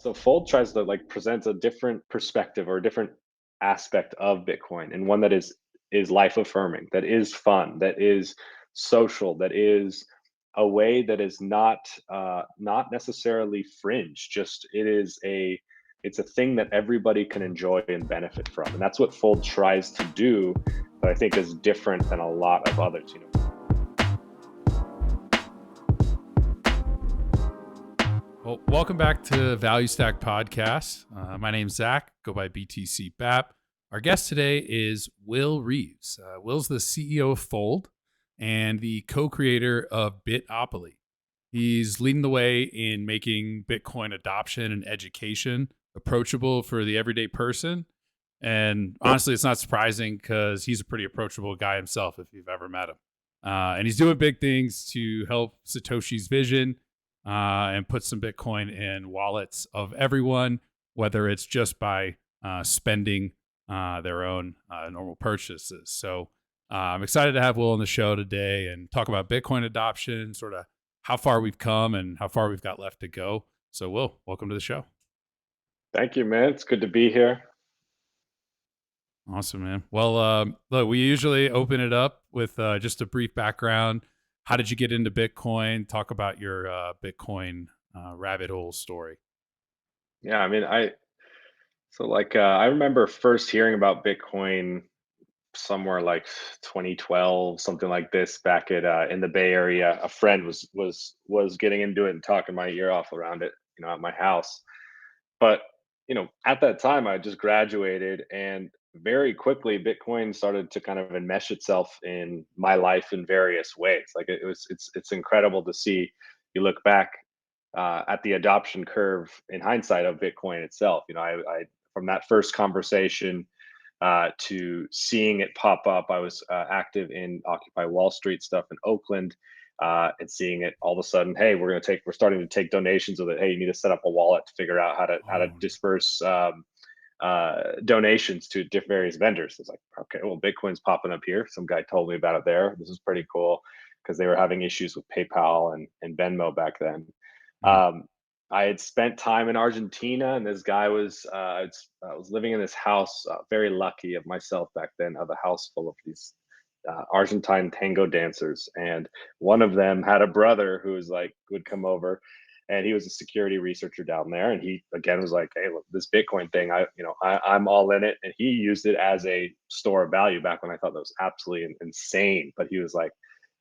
So Fold tries to like present a different perspective or a different aspect of Bitcoin, and one that is life affirming, that is fun, that is social, that is a way that is not necessarily fringe. Just it's a thing that everybody can enjoy and benefit from, and that's what Fold tries to do. That I think is different than a lot of others. Well, welcome back to Value Stack Podcast. My name's Zach, go by BTC BAP. Our guest today is Will Reeves. Will's the CEO of Fold and the co-creator of Bitopoly. He's leading the way in making Bitcoin adoption and education approachable for the everyday person. And honestly, it's not surprising because he's a pretty approachable guy himself if you've ever met him. And he's doing big things to help Satoshi's vision and put some Bitcoin in wallets of everyone, whether it's just by spending their own normal purchases. So I'm excited to have Will on the show today and talk about Bitcoin adoption, sort of how far we've come and how far we've got left to go. So Will, welcome to the show. Thank you, man. It's good to be here. Awesome, man. Well, look, we usually open it up with just a brief background. How did you get into Bitcoin? Talk about your Bitcoin rabbit hole story. Yeah, I mean, I remember first hearing about Bitcoin somewhere like 2012, something like this, back at in the Bay Area. A friend was getting into it and talking my ear off around it, at my house. But at that time, I just graduated, and very quickly, Bitcoin started to kind of enmesh itself in my life in various ways. Like it's incredible to see. You look back at the adoption curve in hindsight of Bitcoin itself. I from that first conversation to seeing it pop up. I was active in Occupy Wall Street stuff in Oakland, and seeing it all of a sudden. Hey, we're starting to take donations with it. Hey, you need to set up a wallet to figure out how to Oh, disperse donations to various vendors. It's like, okay, well, Bitcoin's popping up here. Some guy told me about it there. This is pretty cool because they were having issues with PayPal and Venmo back then. mm, Um, I had spent time in Argentina, and this guy I was living in this house, very lucky of myself back then, of a house full of these Argentine tango dancers, and one of them had a brother who was like would come over, and he was a security researcher down there, and he again was like, "Hey, look, this Bitcoin thing, I'm all in it," and he used it as a store of value back when I thought that was absolutely insane. But he was like,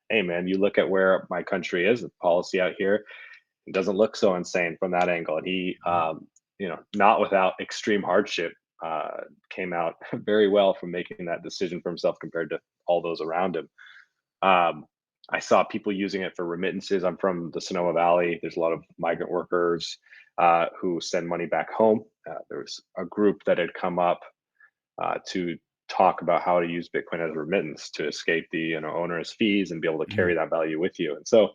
"Hey, man, you look at where my country is, the policy out here." It doesn't look so insane from that angle. And he, mm, not without extreme hardship, came out very well from making that decision for himself compared to all those around him. Um, I saw people using it for remittances. I'm from the Sonoma Valley. There's a lot of migrant workers who send money back home. There was a group that had come up to talk about how to use Bitcoin as a remittance to escape the onerous fees and be able to carry mm, that value with you. And so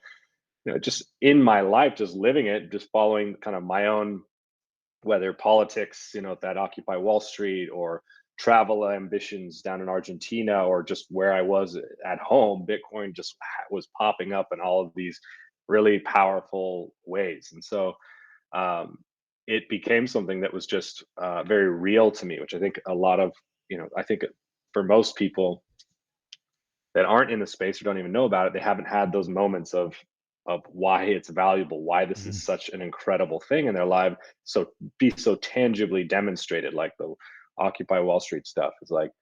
just in my life, just living it, just following kind of my own, whether politics, that Occupy Wall Street, or travel ambitions down in Argentina, or just where I was at home, Bitcoin just was popping up in all of these really powerful ways. And so um, it became something that was just very real to me, which I think a lot of, I think for most people, that aren't in the space or don't even know about it, they haven't had those moments of why it's valuable, why this mm. is such an incredible thing in their life. So be so tangibly demonstrated, like the Occupy Wall Street stuff. Is like,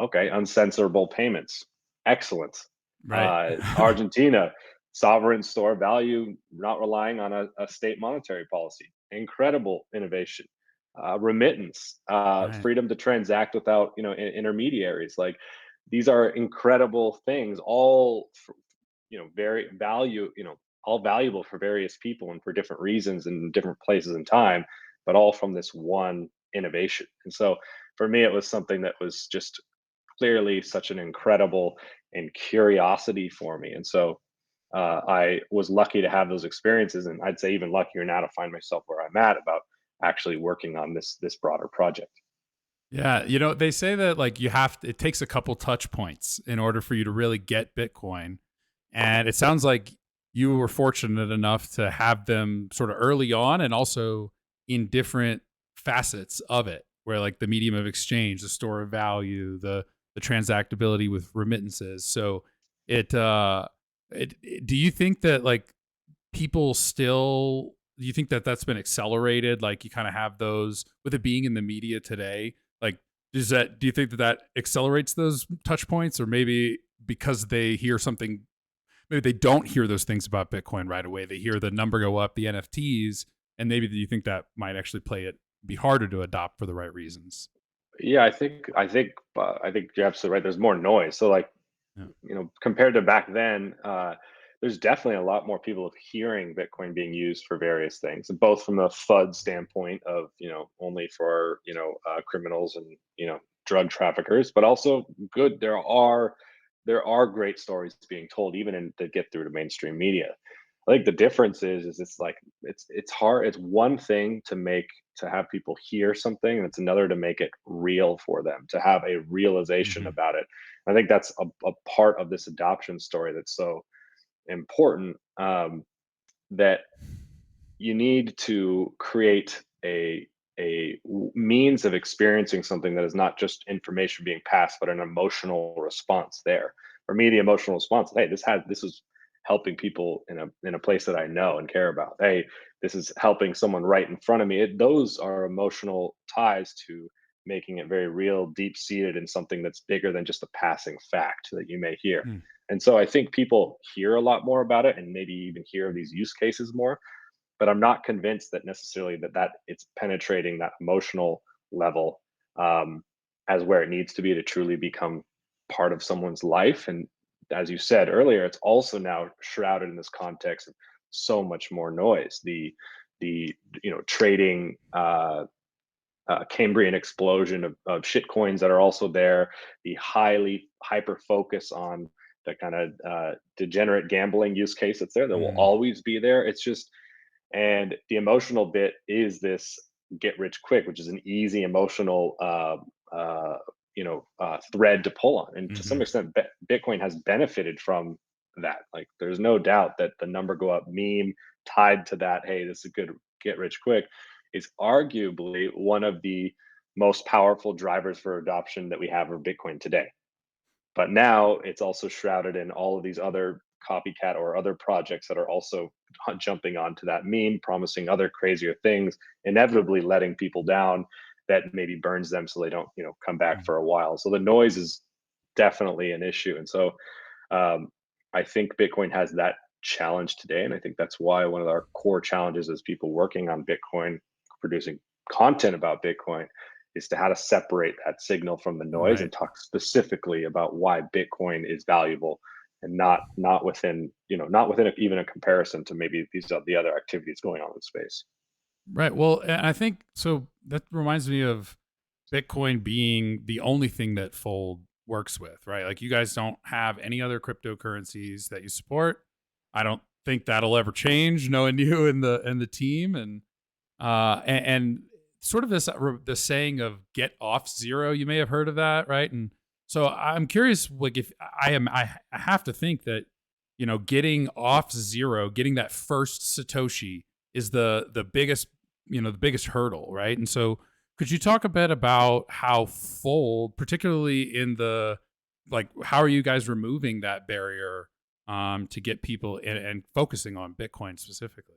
okay, uncensorable payments, excellent. Right. Argentina, sovereign store value, not relying on a state monetary policy, incredible innovation. Remittance, Right. freedom to transact without intermediaries. Like these are incredible things, all very value, all valuable for various people and for different reasons and different places and time, but all from this one innovation. And so for me, it was something that was just clearly such an incredible and curiosity for me. And so I was lucky to have those experiences, and I'd say even luckier now to find myself where I'm at about actually working on this broader project. Yeah, they say that like it takes a couple touch points in order for you to really get Bitcoin. And it sounds like you were fortunate enough to have them sort of early on and also in different facets of it, where like the medium of exchange, the store of value, the transactability with remittances. So it do you think that like people still do you think that that's been accelerated, like you kind of have those with it being in the media today, like do you think that that accelerates those touch points, or maybe because they hear something, maybe they don't hear those things about Bitcoin right away, they hear the number go up, the NFTs, and maybe do you think that might actually play it be harder to adopt for the right reasons? Yeah, I think you're absolutely right. There's more noise. So like, Yeah. compared to back then, there's definitely a lot more people hearing Bitcoin being used for various things, both from a FUD standpoint of, only for, criminals and, drug traffickers, but also good. There are great stories being told, even in that get through to mainstream media. I think the difference is it's like it's hard. It's one thing to have people hear something, and it's another to make it real for them, to have a realization Hmm. about it. I think that's a part of this adoption story that's so important, that you need to create means of experiencing something that is not just information being passed, but an emotional response there. For me, the emotional response, hey, this is helping people in a place that I know and care about. Hey, this is helping someone right in front of me. Those are emotional ties to making it very real, deep seated in something that's bigger than just a passing fact that you may hear. Mm. And so I think people hear a lot more about it, and maybe even hear of these use cases more, but I'm not convinced that necessarily that it's penetrating that emotional level, um, as where it needs to be to truly become part of someone's life. And as you said earlier, it's also now shrouded in this context of so much more noise. The trading, Cambrian explosion of shit coins that are also there, the highly hyper focus on the kind of degenerate gambling use case that's there, that will Mm. always be there. It's just, and the emotional bit is this get rich quick, which is an easy emotional, thread to pull on. And to some Hmm. extent, Bitcoin has benefited from that. Like, there's no doubt that the number go up meme tied to that, hey, this is a good get rich quick, is arguably one of the most powerful drivers for adoption that we have of Bitcoin today. But now it's also shrouded in all of these other copycat or other projects that are also jumping onto that meme, promising other crazier things, inevitably letting people down, that maybe burns them so they don't, come back for a while. So the noise is definitely an issue. And so, um, I think Bitcoin has that challenge today. And I think that's why one of our core challenges as people working on Bitcoin, producing content about Bitcoin, is to how to separate that signal from the noise Right. and talk specifically about why Bitcoin is valuable, and not within even a comparison to maybe the other activities going on in space. Right. Well, and I think so. That reminds me of Bitcoin being the only thing that Fold works with, right? Like you guys don't have any other cryptocurrencies that you support. I don't think that'll ever change, knowing you and the team, and sort of the saying of "get off zero." You may have heard of that, right? And so I'm curious, like if I have to think that getting off zero, getting that first Satoshi is the biggest the biggest hurdle, right? And so could you talk a bit about how Fold, particularly in the like, how are you guys removing that barrier to get people and focusing on Bitcoin specifically?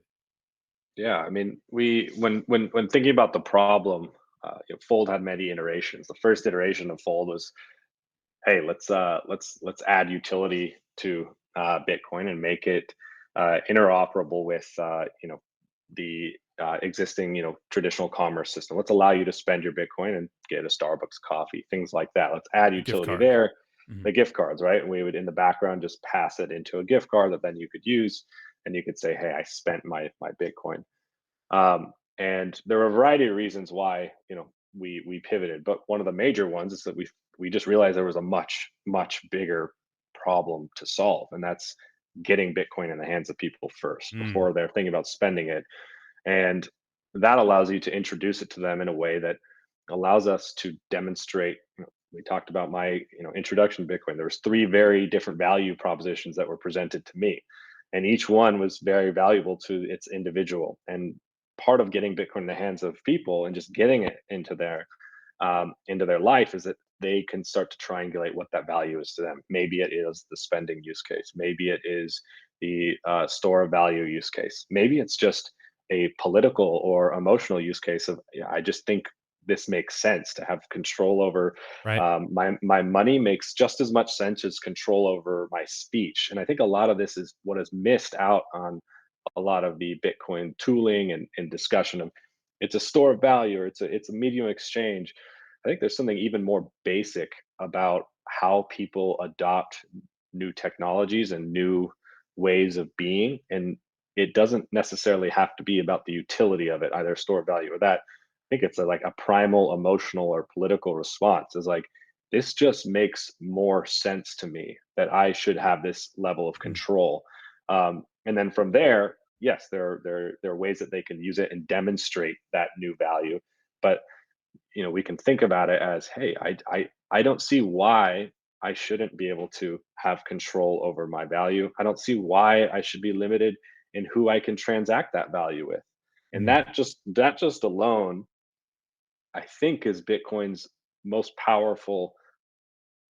Yeah, I mean, we when thinking about the problem, Fold had many iterations. The first iteration of Fold was, hey, let's add utility to Bitcoin and make it interoperable with the existing traditional commerce system. Let's allow you to spend your Bitcoin and get a Starbucks coffee, things like that. Let's add The gift utility cards. there. Mhm. The gift cards, right? And we would in the background just pass it into a gift card that then you could use, and you could say, hey, I spent my Bitcoin. And there were a variety of reasons why we pivoted, but one of the major ones is that we just realized there was a much bigger problem to solve, and that's getting Bitcoin in the hands of people first Mm. before they're thinking about spending it. And that allows you to introduce it to them in a way that allows us to demonstrate. We talked about my introduction to Bitcoin. There was three very different value propositions that were presented to me, and each one was very valuable to its individual. And part of getting Bitcoin in the hands of people and just getting it into their life is that they can start to triangulate what that value is to them. Maybe it is the spending use case. Maybe it is the store of value use case. Maybe it's just a political or emotional use case of, yeah, I just think this makes sense to have control over Right. my money makes just as much sense as control over my speech. And I think a lot of this is what is missed out on a lot of the Bitcoin tooling and discussion of it's a store of value or it's a medium of exchange. I think there's something even more basic about how people adopt new technologies and new ways of being. And it doesn't necessarily have to be about the utility of it, either store of value or that. I think it's like a primal emotional or political response is like, this just makes more sense to me that I should have this level of Mm. control. And then from there, yes, there are ways that they can use it and demonstrate that new value. But we can think about it as, hey, I don't see why I shouldn't be able to have control over my value. I don't see why I should be limited in who I can transact that value with. And Mm. that just alone, I think, is Bitcoin's most powerful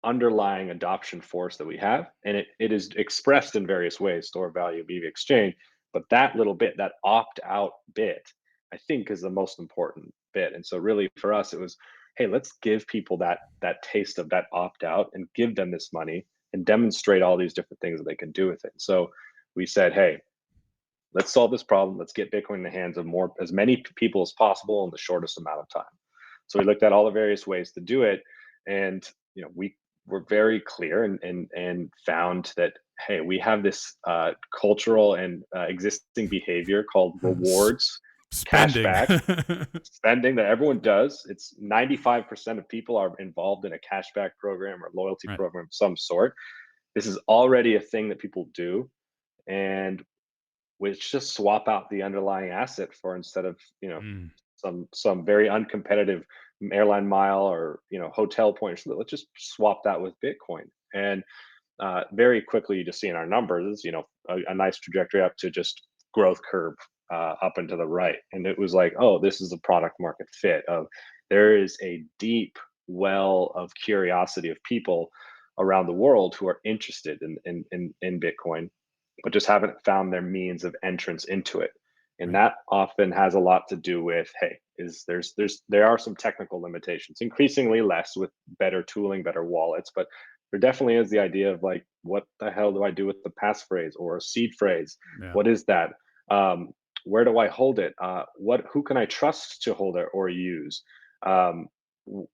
underlying adoption force that we have. And it is expressed in various ways, store value, BV exchange. But that little bit, that opt out bit, I think is the most important bit. And so really for us, it was, hey, let's give people that taste of that opt out and give them this money and demonstrate all these different things that they can do with it. So we said, hey, let's solve this problem. Let's get Bitcoin in the hands of as many people as possible in the shortest amount of time. So we looked at all the various ways to do it, and we were very clear and found that, hey, we have this cultural and existing behavior called S- rewards, Spending. cashback, spending that everyone does. It's 95% of people are involved in a cashback program or loyalty Right. program of some sort. This is already a thing that people do, and which just swap out the underlying asset for, instead of Mm. some very uncompetitive airline mile or hotel point, let's just swap that with Bitcoin. And very quickly, you just see in our numbers, a nice trajectory up to just growth curve up and to the right. And it was like, oh, this is a product market fit of, there is a deep well of curiosity of people around the world who are interested in Bitcoin, but just haven't found their means of entrance into it. And Right. that often has a lot to do with, hey, there are some technical limitations, increasingly less with better tooling, better wallets, but there definitely is the idea of like, what the hell do I do with the passphrase or a seed phrase? Yeah. What is that? Um, where do I hold it? Who can I trust to hold it or use? Um, w-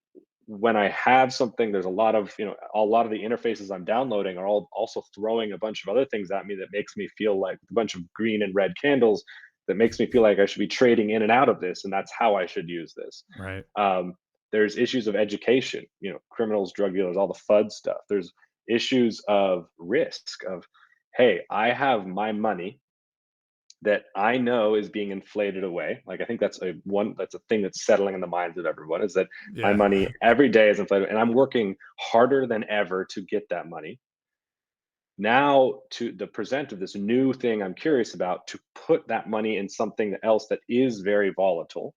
when I have something, there's a lot of the interfaces I'm downloading are all also throwing a bunch of other things at me that makes me feel like a bunch of green and red candles that makes me feel like I should be trading in and out of this, and that's how I should use this. Right. Um, there's issues of education, criminals, drug dealers, all the FUD stuff. There's issues of risk of, hey, I have my money that I know is being inflated away. Like, I think that's a thing that's settling in the minds of everyone, is that my Yeah. money every day is inflated and I'm working harder than ever to get that money. Now, to the present of this new thing I'm curious about, to put that money in something else that is very volatile,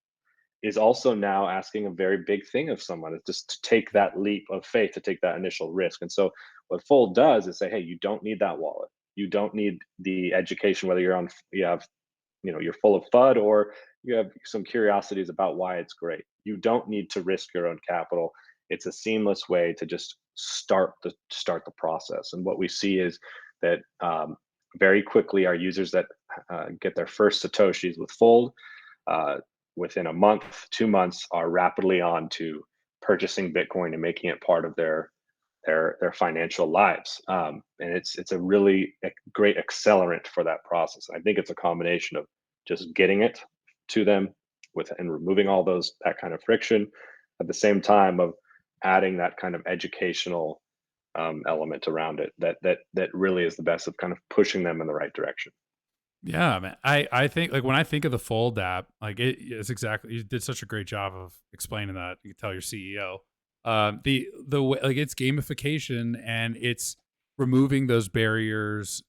is also now asking a very big thing of someone. It's just to take Yeah. that leap of faith, to take that initial risk. And so what Fold does is say, hey, you don't need that wallet. You don't need the education, whether you're full of FUD or you have some curiosities about why it's great. You don't need to risk your own capital. It's a seamless way to just start the process. And what we see is that very quickly, our users that get their first Satoshis with Fold, uh, within a month, 2 months, are rapidly on to purchasing Bitcoin and making it part of their financial lives. And it's a really great accelerant for that process. I think it's a combination of just getting it to them with and removing all that kind of friction, at the same time of adding that kind of educational element around it that really is the best of kind of pushing them in the right direction. Yeah, man. I think like when I think of the Fold app, like it's exactly, you did such a great job of explaining that. You can tell your CEO. The way, like, it's gamification and it's removing those barriers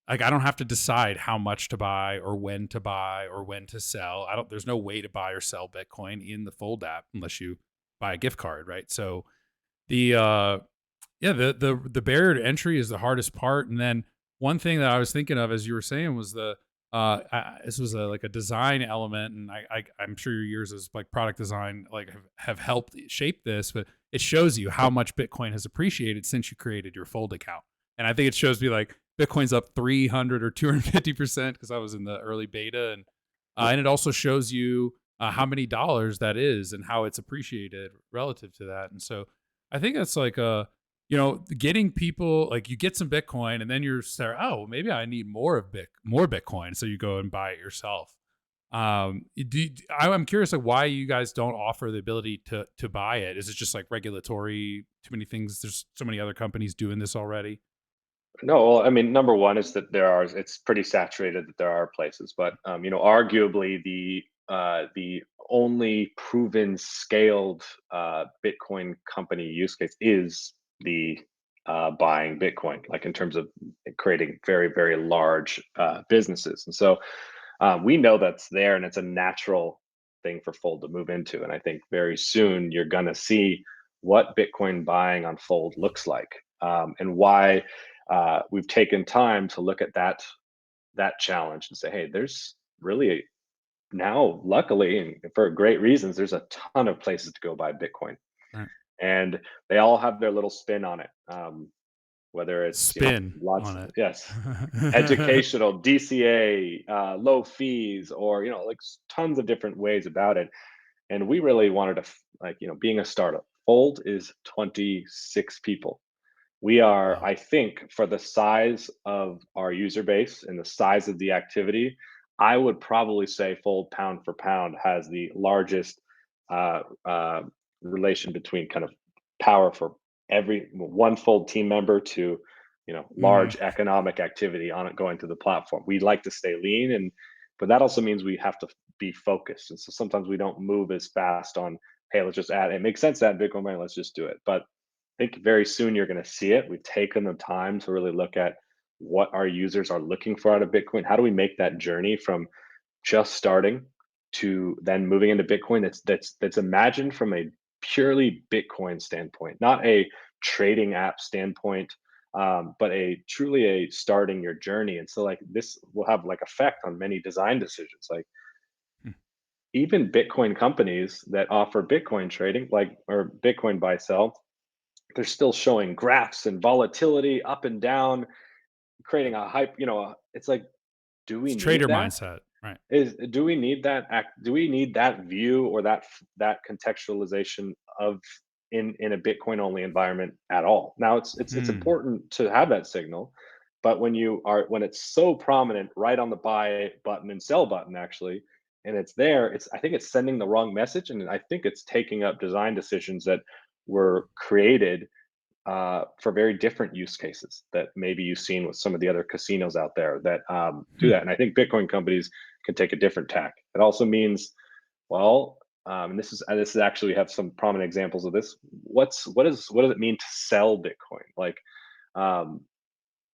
like I don't have to decide how much to buy or when to buy or when to sell. I don't there's no way to buy or sell Bitcoin in the Fold app unless you buy a gift card, right? So the yeah, the barrier to entry is the hardest part. And then one thing that I was thinking of as you were saying was this was like a design element, and I'm sure your years as like product design like have helped shape this, but it shows you how much Bitcoin has appreciated since you created your Fold account. And I think it shows me like Bitcoin's up 300 or 250% because I was in the early beta, and it also shows you how many dollars that is and how it's appreciated relative to that. And so I think that's like a getting people like you get some Bitcoin and then you're saying, oh, maybe I need more Bitcoin, so you go and buy it yourself. I'm curious like why you guys don't offer the ability to buy it. Is it just like regulatory? Too many things. There's so many other companies doing this already. No, well, I mean, number one is that it's pretty saturated that there are places, but arguably the only proven scaled Bitcoin company use case is the buying Bitcoin, like in terms of creating very, very large businesses. And so we know that's there, and it's a natural thing for Fold to move into. And I think very soon you're going to see what Bitcoin buying on Fold looks like, and why we've taken time to look at that challenge and say, hey, there's really now, luckily, and for great reasons, there's a ton of places to go buy Bitcoin, Right. and they all have their little spin on it. Whether it's Spin lots, on it. yes, educational, DCA, low fees, or like tons of different ways about it. And we really wanted to being a startup. Fold is 26 people. We are, Wow. I think, for the size of our user base and the size of the activity, I would probably say Fold pound for pound has the largest uh, uh, relation between kind of power for every one Fold team member to Mhm. large economic activity on it going to the platform. We like to stay lean, but that also means we have to be focused. And so sometimes we don't move as fast on, hey, let's just add. It makes sense to add Bitcoin money. Let's just do it. But I think very soon you're going to see it. We've taken the time to really look at what our users are looking for out of Bitcoin. How do we make that journey from just starting to then moving into Bitcoin that's imagined from a purely Bitcoin standpoint, not a trading app standpoint, but a truly a starting your journey. And so like this will have like effect on many design decisions. Like Hmm. even Bitcoin companies that offer Bitcoin trading, like or Bitcoin buy sell, they're still showing graphs and volatility up and down, creating Yep. a hype. It's like, do we It's need trader that? mindset. Right. Do we need that do we need that view or that contextualization of in a Bitcoin only environment at all? Now it's Hmm. important to have that signal, but when it's so prominent right on the buy button and sell button actually, and it's there, I think it's sending the wrong message, and I think it's taking up design decisions that were created for very different use cases that maybe you've seen with some of the other casinos out there that do Hmm. that. And I think Bitcoin companies can take a different tack. It also means, well, and this is actually we have some prominent examples of this. What does it mean to sell Bitcoin? Like, um,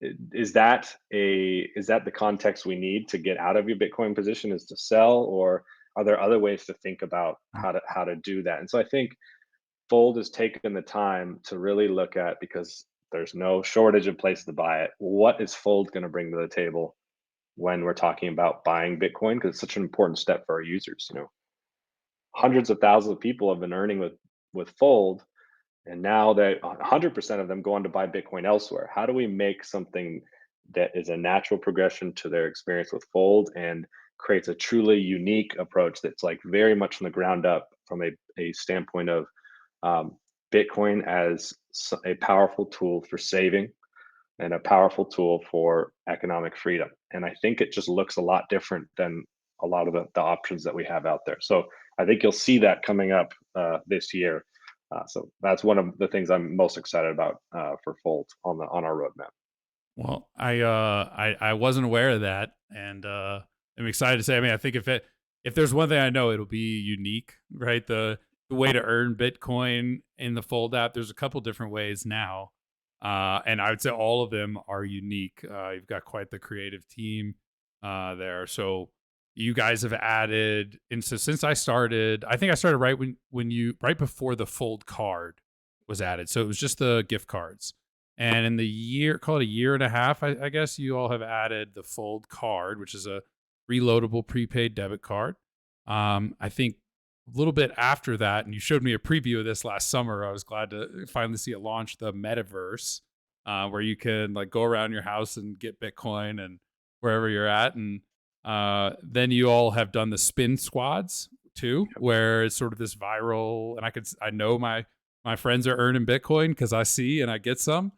is that the context we need to get out of your Bitcoin position is to sell, or are there other ways to think about how to do that? And so I think Fold has taken the time to really look at, because there's no shortage of places to buy it. What is Fold going to bring to the table when we're talking about buying Bitcoin? Because it's such an important step for our users. Hundreds of thousands of people have been earning with Fold, and now that 100% of them go on to buy Bitcoin elsewhere. How do we make something that is a natural progression to their experience with Fold and creates a truly unique approach that's like very much from the ground up from a standpoint of um, Bitcoin as a powerful tool for saving and a powerful tool for economic freedom. And I think it just looks a lot different than a lot of the options that we have out there. So I think you'll see that coming up this year. So that's one of the things I'm most excited about for Fold on our roadmap. Well, I wasn't aware of that, and I'm excited to say. I mean, I think if there's one thing I know, it'll be unique, right? The way to earn Bitcoin in the Fold app. There's a couple different ways now. And I would say all of them are unique. You've got quite the creative team there. So you guys have added, and so since I started, I think I started right when you right before the fold card was added. So it was just the gift cards. And in the year, call it a year and a half, I guess you all have added the fold card, which is a reloadable prepaid debit card. I think a little bit after that, and you showed me a preview of this last summer. I was glad to finally see it launch, the Metaverse, where you can like go around your house and get Bitcoin and wherever you're at. And then you all have done the spin squads too, where it's sort of this viral. And I know my friends are earning Bitcoin because I see and I get some,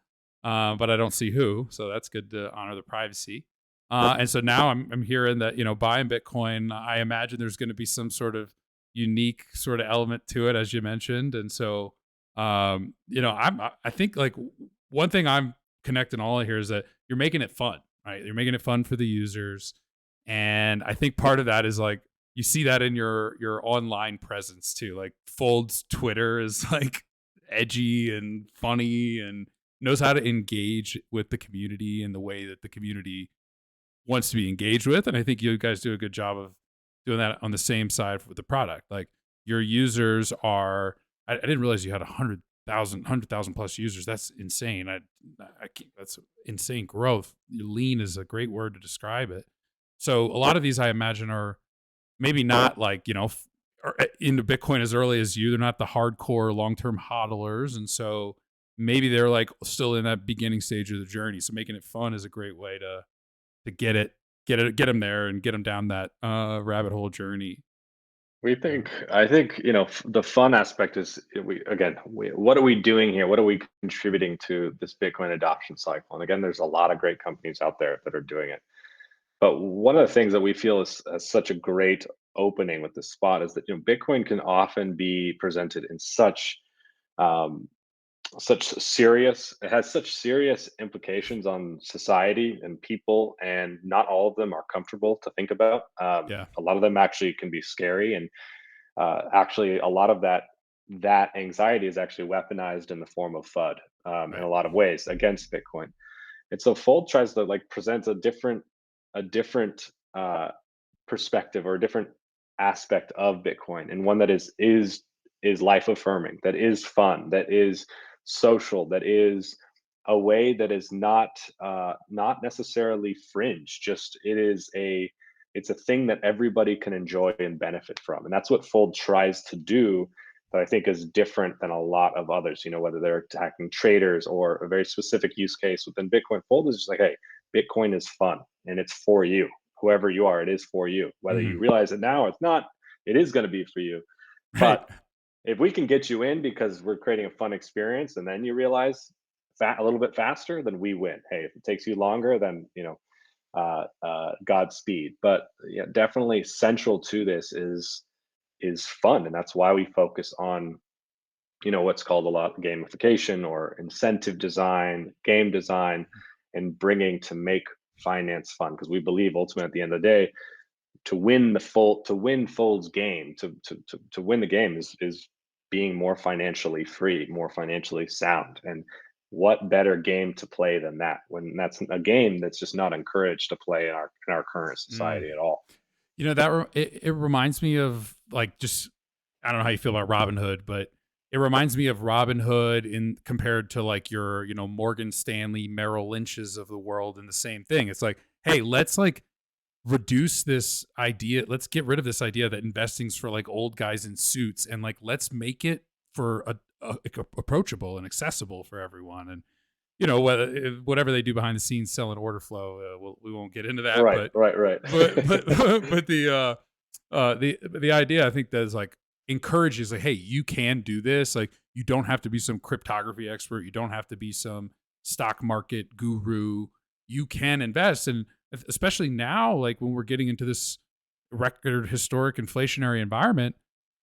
but I don't see who. So that's good to honor the privacy. And so now I'm hearing that, buying Bitcoin, I imagine there's going to be some sort of unique sort of element to it, as you mentioned. And so, I think like one thing I'm connecting all here is that you're making it fun, right? You're making it fun for the users. And I think part of that is like, you see that in your online presence too. Like Fold's Twitter is like edgy and funny and knows how to engage with the community in the way that the community wants to be engaged with. And I think you guys do a good job of doing that on the same side with the product. Like your users are, I didn't realize you had 100,000 plus users. That's insane. I can't, that's insane growth. Lean is a great word to describe it. So a lot of these I imagine are maybe not like, into Bitcoin as early as you. They're not the hardcore long-term hodlers. And so maybe they're like still in that beginning stage of the journey. So making it fun is a great way to get them there and get them down that rabbit hole journey. I think, the fun aspect is what are we doing here? What are we contributing to this Bitcoin adoption cycle? And again, there's a lot of great companies out there that are doing it. But one of the things that we feel is such a great opening with this spot is that Bitcoin can often be presented in um, it has such serious implications on society and people, and not all of them are comfortable to think about. Yeah. A lot of them actually can be scary, and actually a lot of that anxiety is actually weaponized in the form of FUD, in Right. a lot of ways against Bitcoin. And so Fold tries to like present a different perspective or a different aspect of Bitcoin, and one that is life affirming, that is fun, that is social, that is a way that is not necessarily fringe. Just it's a thing that everybody can enjoy and benefit from, and that's what Fold tries to do. That I think is different than a lot of others. Whether they're attacking traders or a very specific use case within Bitcoin. Fold is just like, hey, Bitcoin is fun and it's for you. Whoever you are, it is for you. Whether you Mhm. realize it now or it's not, it is going to be for you. Right. But if we can get you in because we're creating a fun experience, and then you realize a little bit faster, then we win. Hey, if it takes you longer, then Godspeed. But yeah, definitely central to this is fun, and that's why we focus on what's called a lot gamification or incentive design, game design, and bringing to make finance fun, because we believe ultimately at the end of the day, to win Fold's game, to win the game is being more financially free, more financially sound. And what better game to play than that, when that's a game that's just not encouraged to play in our current Mm. society at all. It reminds me of like just I don't know how you feel about Robin Hood, but it reminds me of Robin Hood in compared to like your Morgan Stanley, Merrill Lynch's of the world, and the same thing. It's like, hey, let's like reduce this idea. Let's get rid of this idea that investing's for like old guys in suits, and like let's make it for like, approachable and accessible for everyone. And whatever they do behind the scenes selling order flow, we won't get into that. Right, right, right. But the idea, I think, that is like encourages like, hey, you can do this. Like you don't have to be some cryptography expert. You don't have to be some stock market guru. You can invest, and especially now, like when we're getting into this record historic inflationary environment,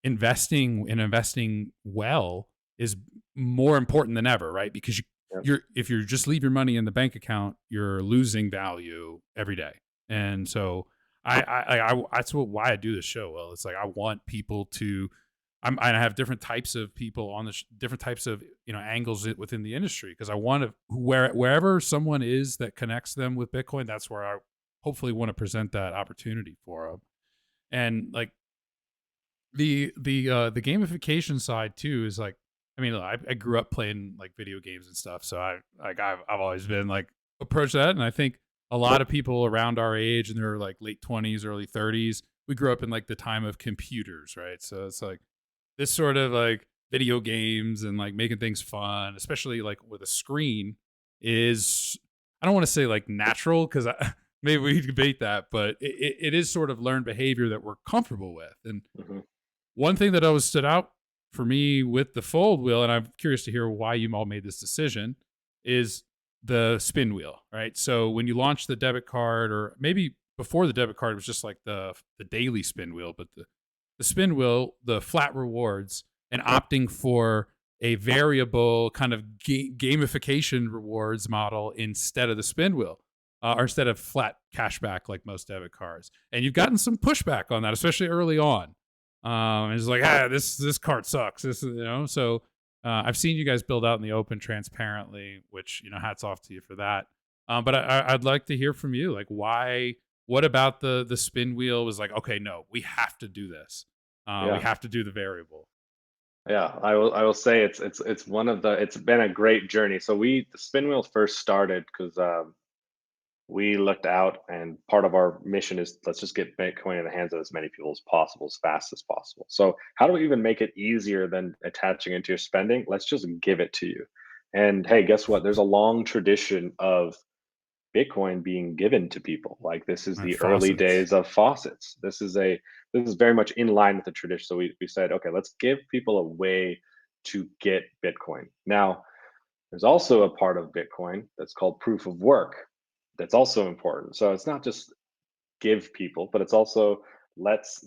investing well is more important than ever, right? Because Yep. if you just leave your money in the bank account, you're losing value every day. And so that's why I do this show. Well, it's like I want people to I have different types of people on the different types of angles within the industry because I want to wherever someone is that connects them with Bitcoin, that's where I hopefully want to present that opportunity for them. And like the gamification side too is like, I mean, I grew up playing like video games and stuff, so I've always been like approach that, and I think a lot of people around our age and they're like late 20s, early 30s, we grew up in like the time of computers, right? So it's like this sort of like video games and like making things fun, especially like with a screen, is I don't want to say like natural because maybe we debate that, but it is sort of learned behavior that we're comfortable with. And Hmm. one thing that always stood out for me with the fold wheel, and I'm curious to hear why you all made this decision, is the spin wheel, right? So when you launch the debit card, or maybe before the debit card, it was just like the daily spin wheel, but the spin wheel, the flat rewards, and opting for a variable kind of gamification rewards model instead of the spin wheel, or instead of flat cashback like most debit cards. And you've gotten some pushback on that, especially early on. It's like, this cart sucks. So I've seen you guys build out in the open transparently, which hats off to you for that. But I'd like to hear from you, like why. What about the spin wheel was like, okay, no, we have to do this. We Yeah. have to do the variable. Yeah, I will say it's one of the it's been a great journey. So the spin wheel first started because we looked out, and part of our mission is let's just get Bitcoin in the hands of as many people as possible, as fast as possible. So how do we even make it easier than attaching into your spending? Let's just give it to you. And hey, guess what? There's a long tradition of Bitcoin being given to people. Like this is Right, the early faucets. days of faucets. This is very much in line with the tradition. So we said, okay, let's give people a way to get Bitcoin. Now, there's also a part of Bitcoin that's called proof of work. That's also important. So it's not just give people, but it's also let's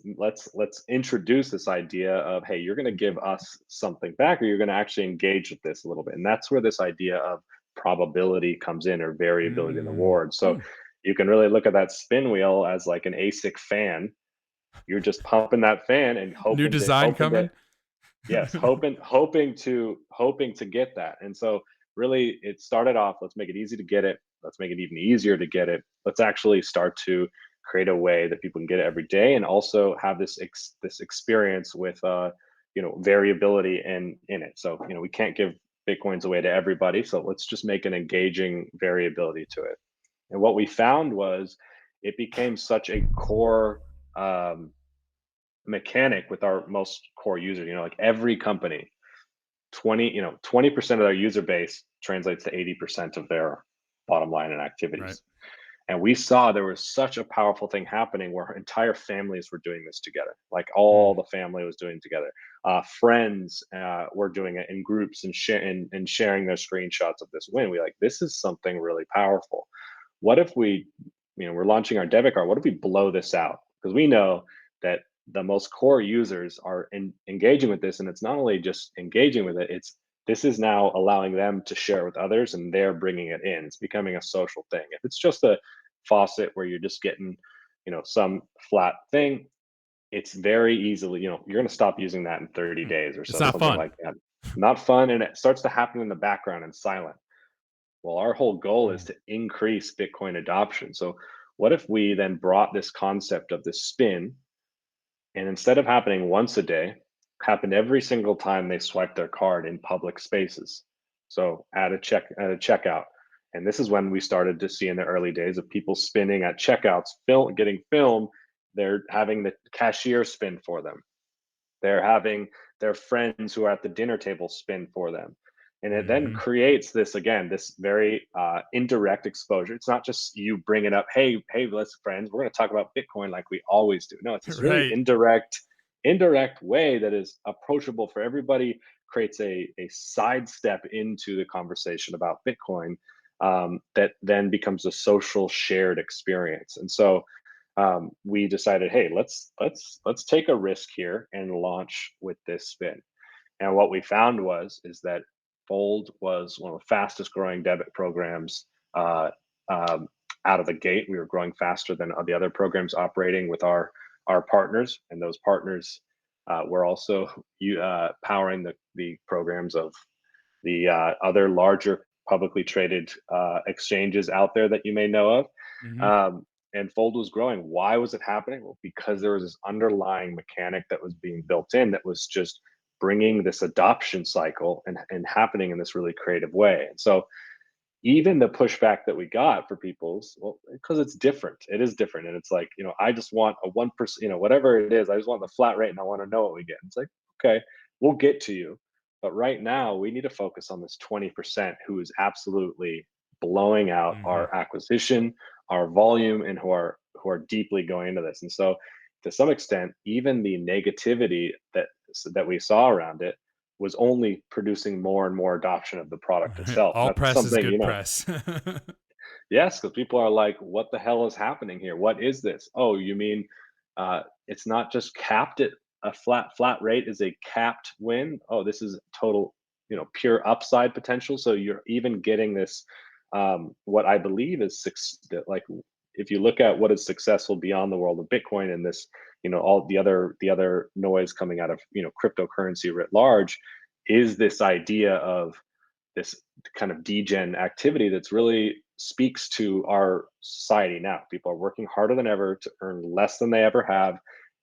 introduce this idea of hey, you're going to give us something back, or you're going to actually engage with this a little bit, and that's where this idea of probability comes in, or variability in the Mm. reward. So Hmm. you can really look at that spin wheel as like an ASIC fan. You're just pumping that fan and New hoping to design hoping to coming. yes, hoping to get that. And so really it started off, let's make it easy to get it. Let's make it even easier to get it. Let's actually start to create a way that people can get it every day, and also have this experience with variability in it. So, we can't give Bitcoins away to everybody. So let's just make an engaging variability to it. And what we found was it became such a core um, mechanic with our most core users. Like every company, 20% of their user base translates to 80% of their bottom line and Right. activities. And we saw there was such a powerful thing happening where entire families were doing this together. Like all Mm. the family was doing it together. Friends were doing it in groups, and sharing their screenshots of this win. We like, this is something really powerful. What if we're launching our debit card? What if we blow this out? Because we know that the most core users are engaging with this, and it's not only just engaging with it, it's this is now allowing them to share with others, and they're bringing it in. It's becoming a social thing. If it's just a faucet where you're just getting some flat thing, it's very easily you're going to stop using that in 30 Mm. days or It's so, not something fun. like that. Not fun, and it starts to happen in the background and silent. Well, our whole goal is Mm. to increase Bitcoin adoption. So what if we then brought this concept of the spin, and instead of happening once a day, happened every single time they swipe their card in public spaces. So at a checkout. And this is when we started to see in the early days of people spinning at checkouts, getting film. They're having the cashier spin for them. They're having their friends who are at the dinner table spin for them. And it then Hmm. creates this, again, this very indirect exposure. It's not just you bring it up, hey, let's friends, we're going to talk about Bitcoin like we always do. No, it's this really Right. indirect way that is approachable for everybody, creates a sidestep into the conversation about Bitcoin, that then becomes a social shared experience. And so we decided, hey, let's take a risk here and launch with this spin. And what we found is that Fold was one of the fastest growing debit programs uh, um, out of the gate. We were growing faster than the other programs operating with our partners, and those partners We're also powering the programs of the other larger publicly traded exchanges out there that you may know of. Hmm. And Fold was growing. Why was it happening? Well, because there was this underlying mechanic that was being built in that was just bringing this adoption cycle and happening in this really creative way. And so even the pushback that we got for people's, well, because it's different, it is different, and it's like, I just want a 1%, whatever it is, I just want the flat rate and I want to know what we get. It's like, okay, we'll get to you, but right now we need to focus on this 20% who is absolutely blowing out Hmm. our acquisition, our volume, and who are deeply going into this. And so to some extent, even the negativity that we saw around it was only producing more and more adoption of the product itself. And All that's press is something, good press. yes, because people are like, what the hell is happening here? What is this? Oh, you mean it's not just capped at a flat rate is a capped win? Oh, this is total, pure upside potential. So you're even getting this, what I believe is like if you look at what is successful beyond the world of Bitcoin and this, all the other noise coming out of cryptocurrency writ large, is this idea of this kind of degen activity that's really speaks to our society now. People are working harder than ever to earn less than they ever have.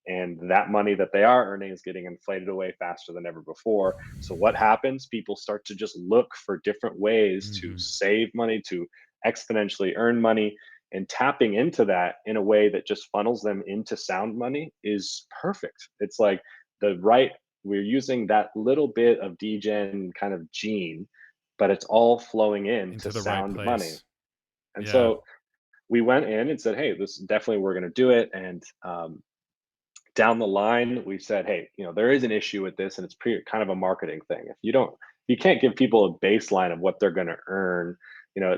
And that money that they are earning is getting inflated away faster than ever before. So, what happens? People start to just look for different ways to Hmm. save money, to exponentially earn money. And tapping into that in a way that just funnels them into sound money is perfect. It's like we're using that little bit of degen kind of gene, but it's all flowing into Into the right sound money. place. And Yeah. so we went in and said, hey, this definitely we're going to do it. And down the line, we said, hey, there is an issue with this, and it's kind of a marketing thing. If you can't give people a baseline of what they're going to earn.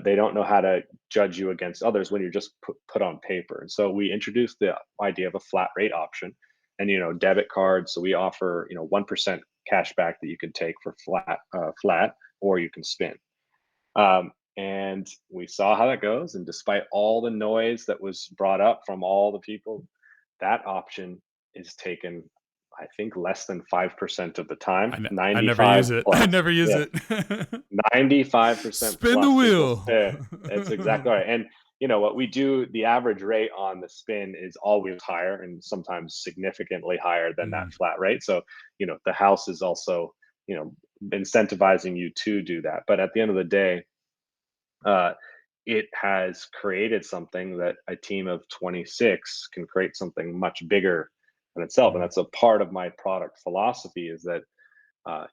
They don't know how to judge you against others when you're just put on paper. And so we introduced the idea of a flat rate option, and debit cards. So we offer 1% cash back that you can take for flat, or you can spin. And we saw how that goes. And despite all the noise that was brought up from all the people, that option is taken, I think, less than 5% of the time, I never use 95 it. I plus. never use Yes, it. 95% Spin the plus people wheel. stay. It's exactly right. And what we do, the average rate on the spin is always higher and sometimes significantly higher than that Mm. flat rate. So, the house is also, incentivizing you to do that. But at the end of the day, uh, it has created something that a team of 26 can create something much bigger than itself. And Mhm. that's a part of my product philosophy is that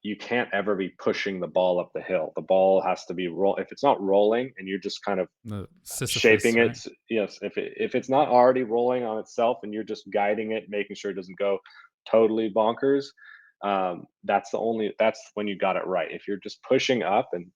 you can't ever be pushing the ball up the hill. The ball has to be roll. If it's not rolling and you're just kind of The Sisyphus, shaping it, right? yes. If it's not already rolling on itself and you're just guiding it, making sure it doesn't go totally bonkers, that's when you got it right. If you're just pushing up, and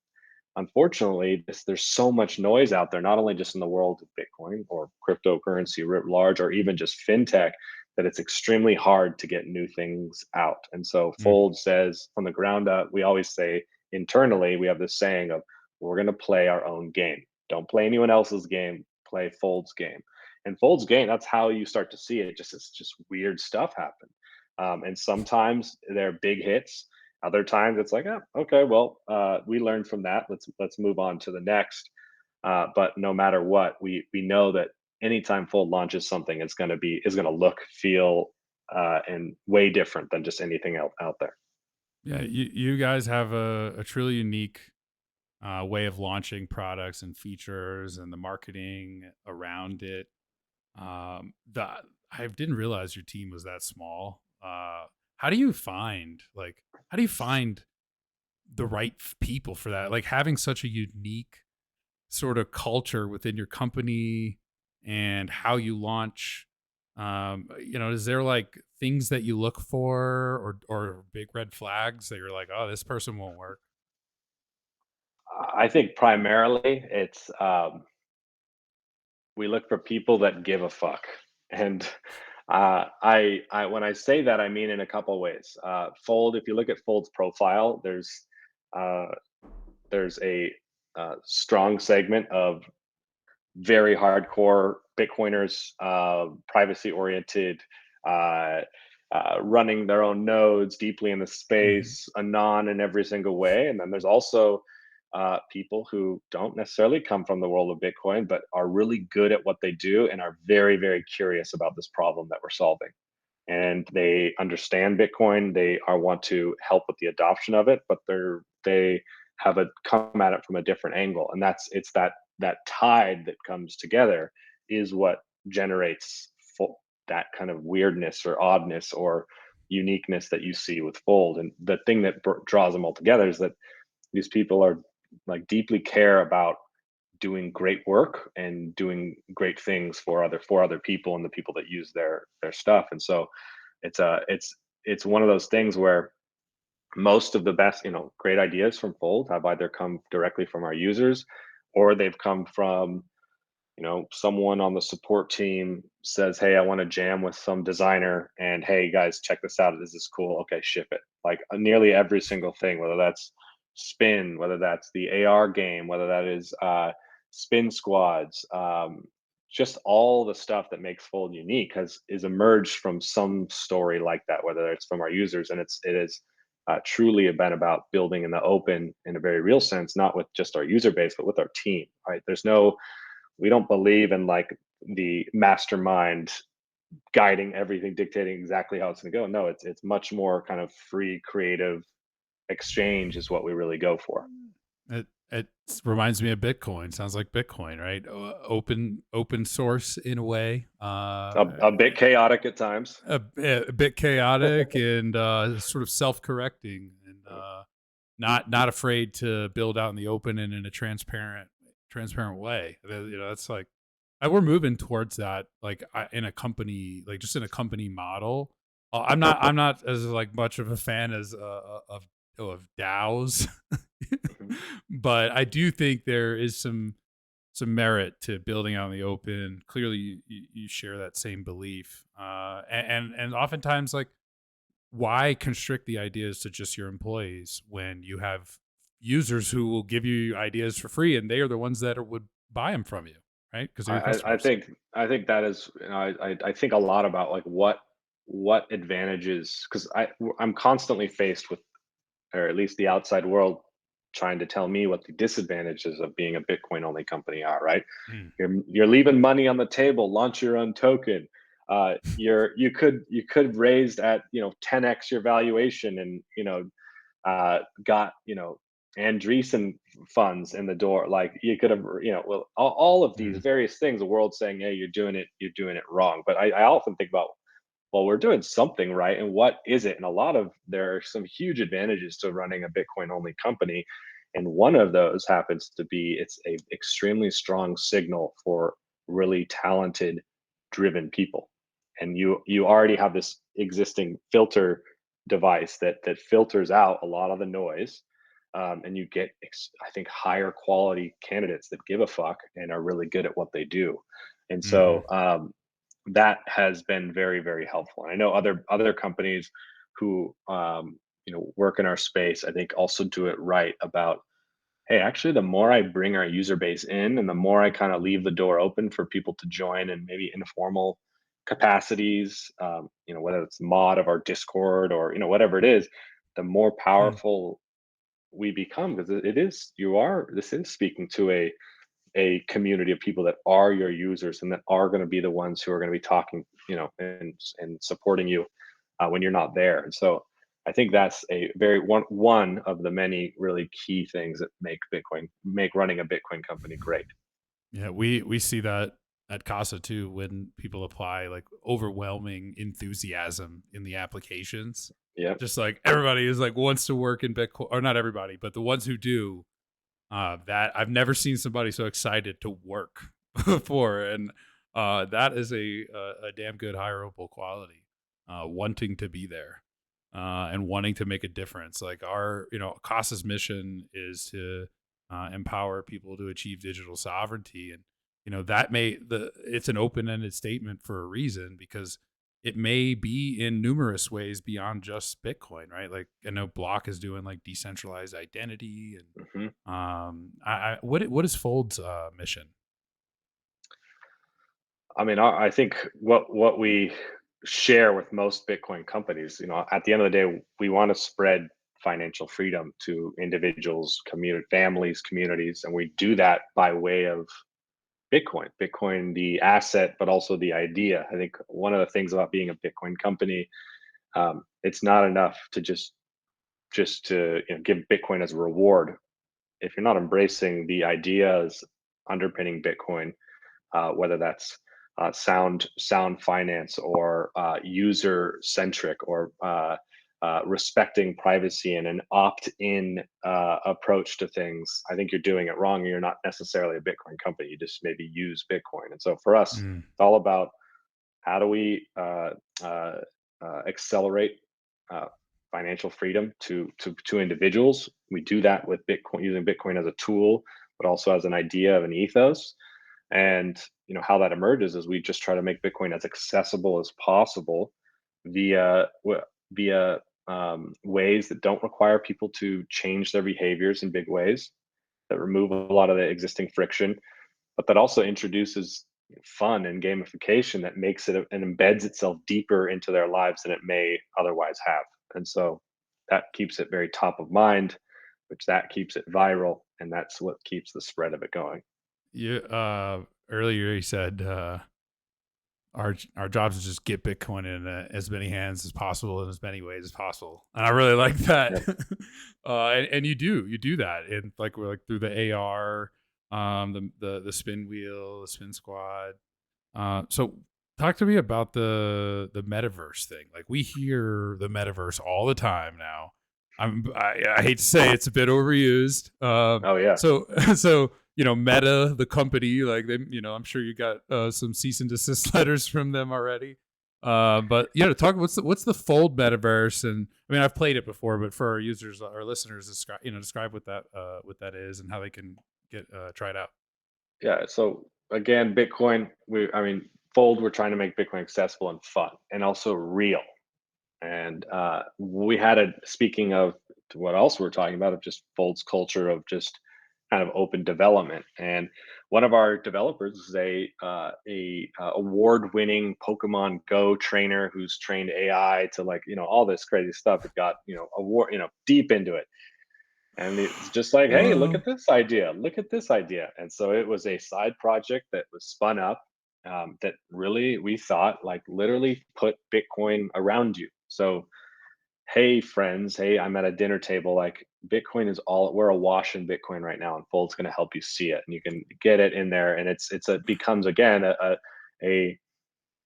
unfortunately, there's so much noise out there, not only just in the world of Bitcoin or cryptocurrency writ large, or even just fintech, that it's extremely hard to get new things out. And so Mm. Fold says from the ground up, we always say internally, we have this saying of, we're going to play our own game. Don't play anyone else's game, play Fold's game. And Fold's game, that's how you start to see it. It's just weird stuff happen. And sometimes they're big hits, other times it's like, oh, okay, well, we learned from that. Let's move on to the next. But no matter what, we know that anytime Fold launches something, it's gonna look, feel, and way different than just anything else out there. Yeah, you guys have a truly unique way of launching products and features and the marketing around it. The I didn't realize your team was that small. How do you find how do you find the right people for that? Like having such a unique sort of culture within your company and how you launch. Is there like things that you look for or big red flags that you're like, oh, this person won't work? I think primarily it's we look for people that give a fuck, and I when I say that I mean in a couple ways. Fold, if you look at Fold's profile, uh, there's a strong segment of very hardcore Bitcoiners, privacy oriented, uh, running their own nodes deeply in the Hmm. space, anon in every single way. And then there's also people who don't necessarily come from the world of Bitcoin, but are really good at what they do and are very, very curious about this problem that we're solving. And they understand Bitcoin. They are want to help with the adoption of it, but they have a come at it from a different angle. And it's that tide that comes together is what generates that kind of weirdness or oddness or uniqueness that you see with Fold. And the thing that draws them all together is that these people are like deeply care about doing great work and doing great things for other people and the people that use their stuff. And so it's it's one of those things where most of the best, great ideas from Fold have either come directly from our users or they've come from, someone on the support team says, "Hey, I want to jam with some designer, and hey, guys, check this out. This is cool. Okay, ship it." Like nearly every single thing, whether that's Spin, whether that's the AR game, whether that is Spin Squads, just all the stuff that makes Fold unique has is emerged from some story like that. Whether it's from our users, and it is truly been about building in the open in a very real sense, not with just our user base, but with our team. Right? We don't believe in like the mastermind guiding everything, dictating exactly how it's going to go. No, it's much more kind of free, creative exchange is what we really go for. It reminds me of Bitcoin. Sounds like Bitcoin, right? Open source in a way. A bit chaotic at times. A bit chaotic and sort of self-correcting, and not afraid to build out in the open and in a transparent way. That's like we're moving towards that, like in a company, like just in a company model. I'm not as like much of a fan as of DAOs, Mhm. but I do think there is some merit to building out in the open. Clearly, you share that same belief, and oftentimes, like, why constrict the ideas to just your employees when you have users who will give you ideas for free, and they are the ones that would buy them from you, right? Because they're I, your I I customers. think I think that is, I think a lot about like what advantages, because I'm constantly faced with, or at least the outside world trying to tell me what the disadvantages of being a Bitcoin only company are, right? Mm, You're leaving money on the table, launch your own token. You could raised at 10x your valuation and got Andreessen funds in the door. Like you could have, well, all of these mm, various things, the world saying, "Hey, you're doing it wrong." But I often think about, well, we're doing something right, and what is it? And there are some huge advantages to running a Bitcoin only company, and one of those happens to be it's a extremely strong signal for really talented, driven people, and you already have this existing filter device that filters out a lot of the noise, and you get I think higher quality candidates that give a fuck and are really good at what they do, and mhm. so that has been very, very helpful. And I know other companies who work in our space, I think also do it right about, hey, actually the more I bring our user base in and the more I kind of leave the door open for people to join in maybe informal capacities, whether it's mod of our Discord or whatever it is, the more Hmm. powerful we become, because it is you are this is speaking to a community of people that are your users and that are going to be the ones who are going to be talking, and supporting you when you're not there. And so I think that's a very one of the many really key things that make running a Bitcoin company great. Yeah, we see that at Casa too when people apply like overwhelming enthusiasm in the applications. Yeah. Just like everybody is like wants to work in Bitcoin, or not everybody, but the ones who do, that I've never seen somebody so excited to work for, and that is a damn good hireable quality. Wanting to be there, and wanting to make a difference. Like our, Casa's mission is to empower people to achieve digital sovereignty, and that it's an open ended statement for a reason, because it may be in numerous ways beyond just Bitcoin, right? Like I know Block is doing like decentralized identity, and hmm what is Fold's mission? I mean, I think what we share with most Bitcoin companies. At the end of the day, we want to spread financial freedom to individuals, community, families, communities, and we do that by way of Bitcoin. Bitcoin, the asset, but also the idea. I think one of the things about being a Bitcoin company, it's not enough to just to give Bitcoin as a reward. If you're not embracing the ideas underpinning Bitcoin, whether that's sound finance or user centric or respecting privacy and an opt-in approach to things, I think you're doing it wrong. You're not necessarily a Bitcoin company. You just maybe use Bitcoin. And so for us, Mm. it's all about how do we uh, accelerate uh, financial freedom to individuals. We do that with Bitcoin, using Bitcoin as a tool, but also as an idea of an ethos. And how that emerges is we just try to make Bitcoin as accessible as possible via via ways that don't require people to change their behaviors in big ways, that remove a lot of the existing friction, but that also introduces fun and gamification that makes it and embeds itself deeper into their lives than it may otherwise have. And so that keeps it very top of mind, which that keeps it viral, and that's what keeps the spread of it going. You earlier you said our jobs is just get Bitcoin in as many hands as possible in as many ways as possible, and I really like that. Yep. And you do that, and like we're like through the AR, the spin wheel, the spin squad. So talk to me about the metaverse thing. Like we hear the metaverse all the time now. I hate to say it's a bit overused. Oh yeah. So so Meta, the company, like they, I'm sure you got some cease and desist letters from them already. But talk what's the Fold metaverse, and I mean I've played it before, but for our users, our listeners, describe what that is and how they can get try it out. Yeah. So again, Bitcoin, I mean, Fold, we're trying to make Bitcoin accessible and fun and also real. And we had a speaking of what else we're talking about, of just Fold's culture of just kind of open development. And one of our developers is a award-winning Pokemon Go trainer who's trained AI to, like, all this crazy stuff. It got award, deep into it. And it's just like, hey, look Oh, at this idea, look at this idea. And so it was a side project that was spun up, that really, we thought, like, literally put Bitcoin around you. So, hey, friends, hey, I'm at a dinner table. Like, Bitcoin is all, we're awash in Bitcoin right now, and Fold's going to help you see it. And you can get it in there. And becomes again a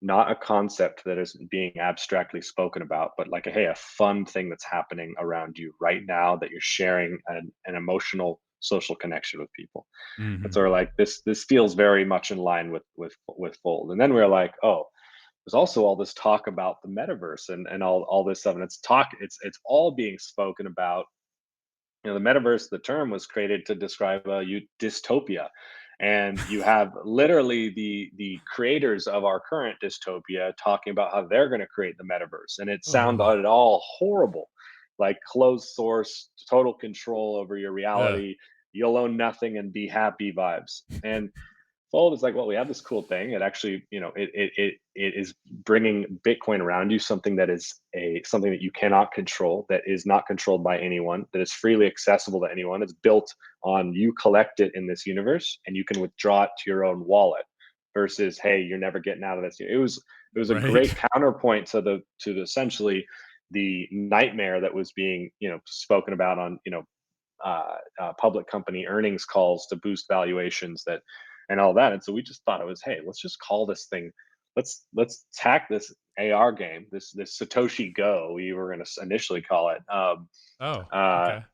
not a concept that is being abstractly spoken about, but like, hey, a fun thing that's happening around you right now that you're sharing an emotional social connection with people. And hmm. so we're like, this feels very much in line with Fold. And then we are like, oh, there's also all this talk about the metaverse and all this stuff. And it's all being spoken about. The metaverse, the term was created to describe a dystopia, and you have literally the creators of our current dystopia talking about how they're going to create the metaverse, and it Oh, sounded all horrible, like closed source, total control over your yeah. reality, you'll own nothing and be happy vibes. And Fold is like, well, we have this cool thing. It actually, it is bringing Bitcoin around you, something that is something that you cannot control, that is not controlled by anyone, that is freely accessible to anyone. It's built on, you collect it in this universe, and you can withdraw it to your own wallet. Versus, hey, you're never getting out of this. It was a Right. great counterpoint to essentially the nightmare that was being spoken about on public company earnings calls to boost valuations, that and all that. And so we just thought it was, hey, let's just call this thing, let's tack this AR game, this Satoshi Go, we were going to initially call it. Oh, Uh, okay.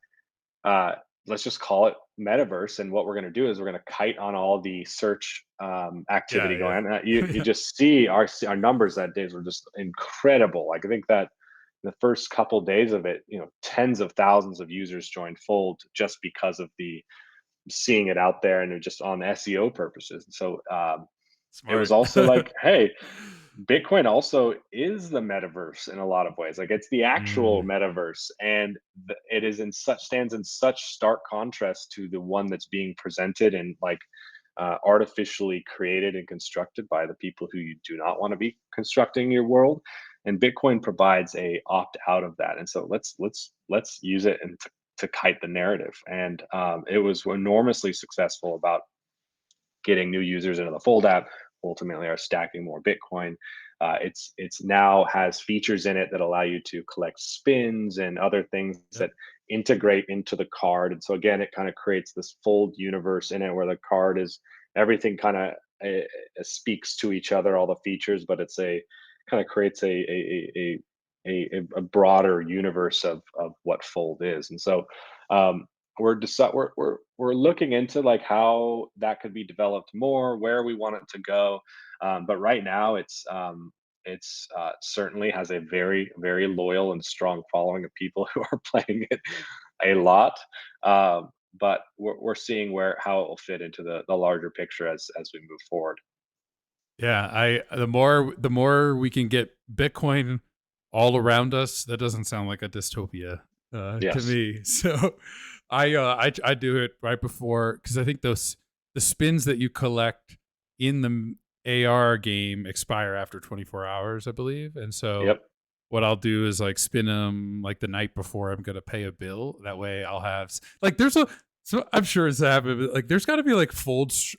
uh, let's just call it Metaverse. And what we're going to do is we're going to kite on all the search Yeah, activity yeah. going on. You just see our numbers that days were just incredible. Like, I think that the first couple days of it, tens of thousands of users joined Fold just because of the seeing it out there, and it just on SEO purposes. So it was Smart. also like, hey, Bitcoin also is the metaverse in a lot of ways. Like, it's the actual Mm, metaverse, and it is in such stands in such stark contrast to the one that's being presented, and like artificially created and constructed by the people who you do not want to be constructing your world. And Bitcoin provides a opt out of that. And so let's use it and to kite the narrative. And it was enormously successful about getting new users into the Fold app, ultimately are stacking more Bitcoin. It's now has features in it that allow you to collect spins and other things Yep. that integrate into the card. And so again, it kind of creates this Fold universe in it where the card is everything kind of speaks to each other, all the features, but it's a kind of creates a broader universe of what Fold is. And so we're looking into like how that could be developed more, where we want it to go. But right now, it's certainly has a very loyal and strong following of people who are playing it a lot. But we're seeing where how it will fit into the larger picture as we move forward. Yeah, I the more we can get Bitcoin all around us, that doesn't sound like a dystopia to Yes. me. So I do it right before, because I think those the spins that you collect in the AR game expire after 24 hours, I believe. And so Yep. what I'll do is like spin them like the night before I'm gonna pay a bill. That way I'll have like there's a so I'm sure it's happened, but like there's got to be like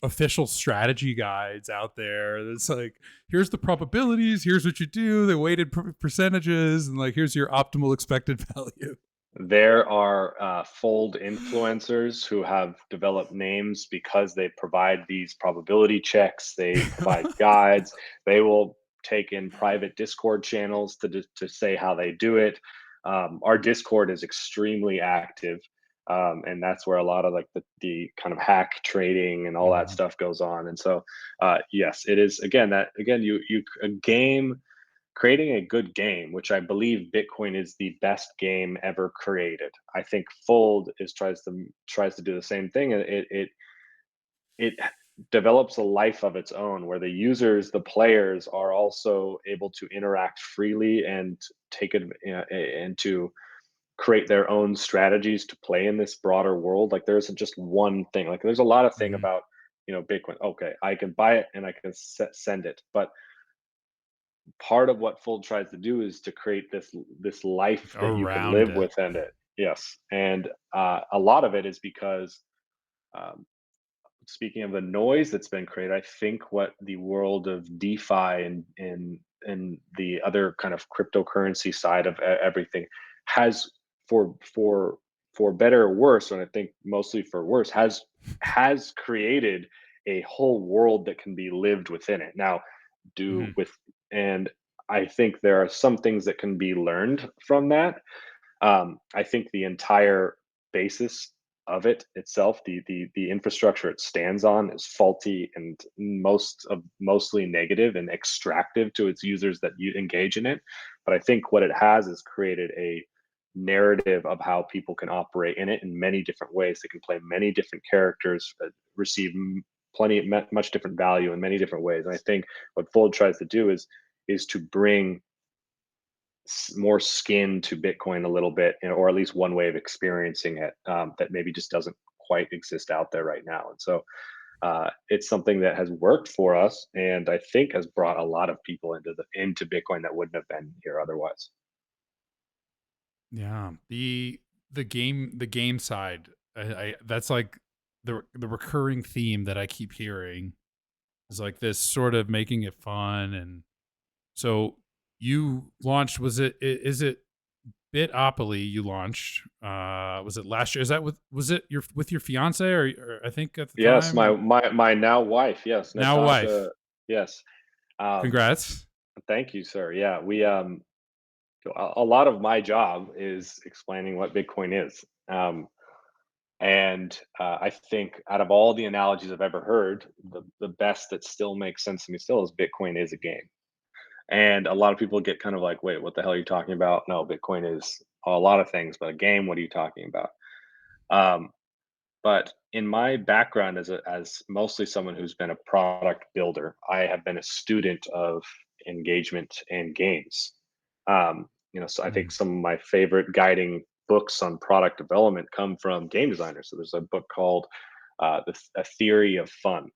official strategy guides out there. That's like, here's the probabilities, here's what you do, the weighted percentages, and like here's your optimal expected value. There are Fold influencers who have developed names because they provide these probability checks. They provide guides. They will take in private Discord channels to say how they do it. Our Discord is extremely active, and that's where a lot of like the kind of hack trading and all that Mhm. stuff goes on. And so, yes, it is again that again you a game creating a good game, which I believe Bitcoin is the best game ever created. I think Fold is tries to do the same thing. It develops a life of its own where the users, the players, are also able to interact freely and take it and to create their own strategies to play in this broader world. Like there isn't just one thing. Like there's a lot of thing Mhm. about Bitcoin. Okay, I can buy it and I can send it, but part of what Fold tries to do is to create this life that you can Around live it. within it. Yes, and a lot of it is because um, speaking of the noise that's been created, I think what the world of DeFi and the other kind of cryptocurrency side of everything has for for for better or worse, and I think mostly for worse, has created a whole world that can be lived within it. Now, do Mhm. with and I think there are some things that can be learned from that. I think the entire basis of it itself, the infrastructure it stands on, is faulty and mostly negative and extractive to its users that you engage in it. But I think what it has is created a narrative of how people can operate in it in many different ways. They can play many different characters, receive much different value in many different ways. And I think what Fold tries to do is to bring more skin to Bitcoin a little bit, or at least one way of experiencing it that maybe just doesn't quite exist out there right now. And so it's something that has worked for us, and I think has brought a lot of people into Bitcoin that wouldn't have been here otherwise. Yeah. The game side, I that's like the recurring theme that I keep hearing is like this sort of making it fun. And so you launched, is it Bitopoly you launched? Was it last year? Is that was it your with your fiance, or I think at the Yes, time, my now wife, yes, now Natasha, wife? yes. Um, Congrats. Thank you, sir. Yeah, we a lot of my job is explaining what Bitcoin is. And I think out of all the analogies I've ever heard, the best that still makes sense to me still is Bitcoin is a game. And a lot of people get kind of like, wait, what the hell are you talking about? No, Bitcoin is a lot of things, but a game, what are you talking about? Um, but in my background as mostly someone who's been a product builder, I have been a student of engagement and games. So I think Mm. some of my favorite guiding books on product development come from game designers. So there's a book called A Theory of Fun.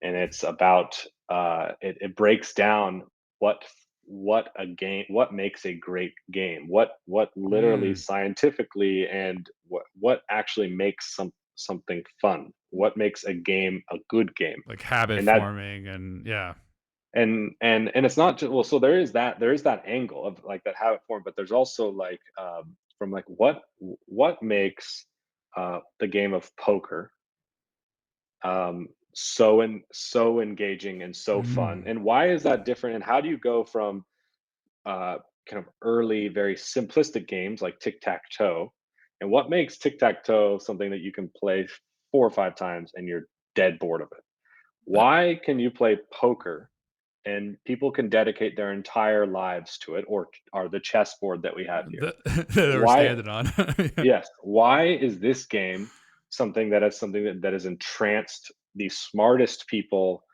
and it's about it breaks down what what makes a great game, what literally Mm, scientifically, and what actually makes something fun, what makes a game a good game. like habit And that forming and yeah. and it's not just, well, so there is that angle of like that habit form, but there's also like from like what makes the game of poker so engaging and so fun, Mm. and why is that different, and how do you go from uh kind of early very simplistic games like tic-tac-toe, and what makes tic-tac-toe something that you can play 4 or 5 times and you're dead bored of it? Why can you play poker and people can dedicate their entire lives to it, or the chessboard that we have here? That we're Why? standing on. Yeah. Yes. Why is this game something that has entranced the smartest people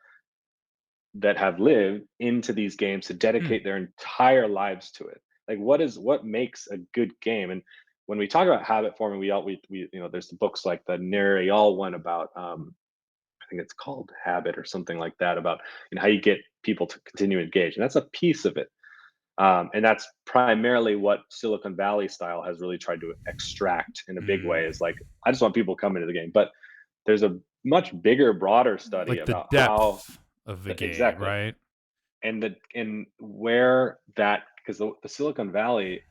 that have lived into these games to Mm, dedicate their entire lives to it? Like, what makes a good game? And when we talk about habit forming, we there's the books like the Neri all one about I think it's called Habit or something like that, about how you get people to continue to engage, and that's a piece of it. And that's primarily what Silicon Valley style has really tried to extract in a big way. mm. Is like, I just want people coming to the game, but there's a much bigger, broader study Like the about how depth of the game, exactly, right? and where that, because the Silicon Valley,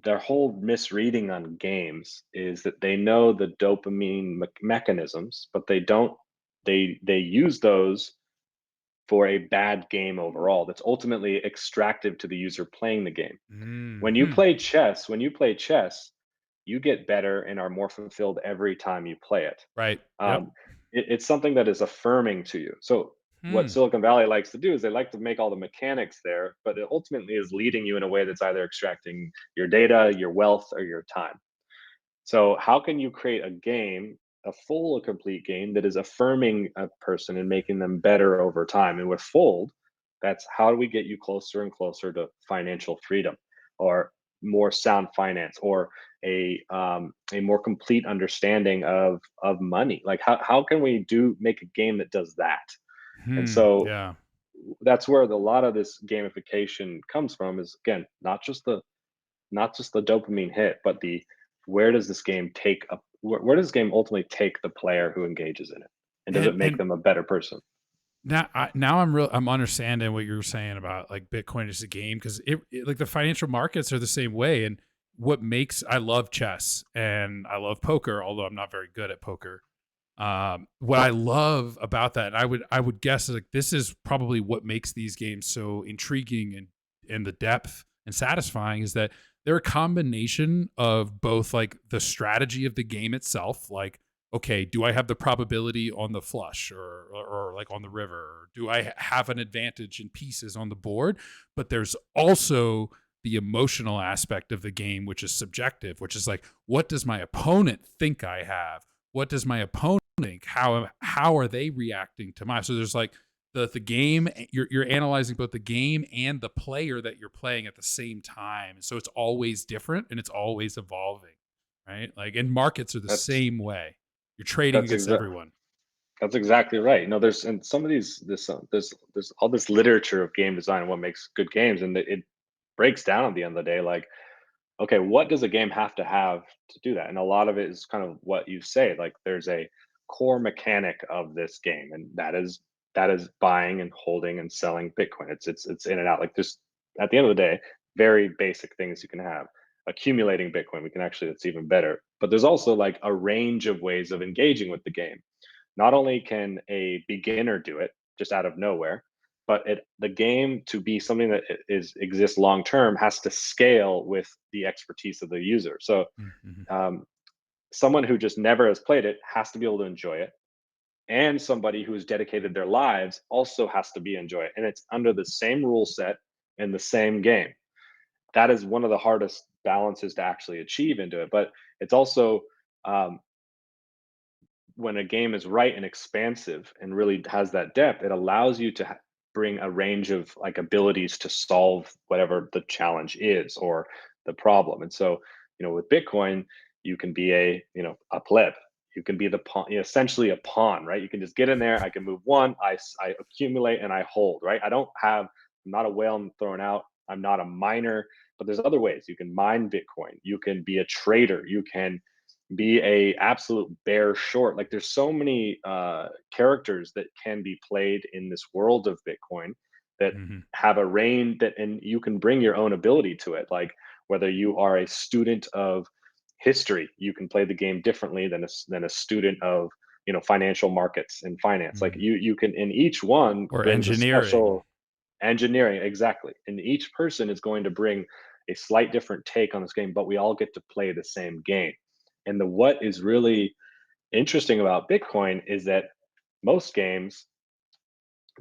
their whole misreading on games is that they know the dopamine mechanisms, but they don't. They use those for a bad game overall. That's ultimately extractive to the user playing the game. Mhm. When you play chess, you get better and are more fulfilled every time you play it. Right. Yep. Um, it's something that is affirming to you. So what Hmm. Silicon Valley likes to do is they like to make all the mechanics there, but it ultimately is leading you in a way that's either extracting your data, your wealth, or your time. So how can you create a game, a full, a complete game that is affirming a person and making them better over time? And with Fold, that's how do we get you closer and closer to financial freedom, or more sound finance, or a more complete understanding of money? Like, how can we do make a game that does that? And Hmm. so Yeah. that's where a lot of this gamification comes from, is again not just the dopamine hit, but the where does this game take a where does this game ultimately take the player who engages in it, and does And it make and them a better person? now I'm understanding what you were saying about like Bitcoin as a game because like the financial markets are the same way. And what makes I love chess and I love poker, although I'm not very good at poker. What I love about that, and I would guess like this is probably what makes these games so intriguing and the depth and satisfying is that they're a combination of both like the strategy of the game itself, like okay, do I have the probability on the flush or like on the river? Or do I have an advantage in pieces on the board? But there's also the emotional aspect of the game, which is subjective, which is like, what does my opponent think I have? What does my opponent think? How are they reacting to my? So there's like the game. You're analyzing both the game and the player that you're playing at the same time. So it's always different and it's always evolving, right? Like, and markets are the That's same way. You're trading that's against exact everyone. that's exactly right. No, there's and some of these this there's all this literature of game design and what makes good games, and it breaks down at the end of the day. Like, okay, what does a game have to do that? And a lot of it is kind of what you say. Like, there's a core mechanic of this game, and that is buying and holding and selling Bitcoin. It's in and out. Like, there's, at the end of the day, very basic things you can have. Accumulating Bitcoin, we can actually, it's even better. But there's also like a range of ways of engaging with the game. Not only can a beginner do it just out of nowhere, but the game, to be something that exists long term, has to scale with the expertise of the user. So Mhm. um, someone who just never has played it has to be able to enjoy it, and somebody who has dedicated their lives also has to be enjoy it, and it's under the same rule set in the same game. That is one of the hardest balances to actually achieve into it, but it's also um, when a game is right and expansive and really has that depth, it allows you to bring a range of like abilities to solve whatever the challenge is, or the problem. And so, with Bitcoin, you can be a pleb. You can be the pawn, essentially a pawn, right? You can just get in there. I can move one. I accumulate and I hold, right? I don't have. I'm not a whale I'm throwing out. I'm not a miner, but there's other ways. You can mine Bitcoin. You can be a trader. You can be a absolute bear short. Like there's so many characters that can be played in this world of Bitcoin that Hmm. have a range that, and you can bring your own ability to it. Like whether you are a student of history, you can play the game differently than a student of financial markets and finance. Like Hmm. you can, in each one Or brings a engineering. special engineering, exactly, and each person is going to bring a slight different take on this game, but we all get to play the same game. And the what is really interesting about Bitcoin is that most games,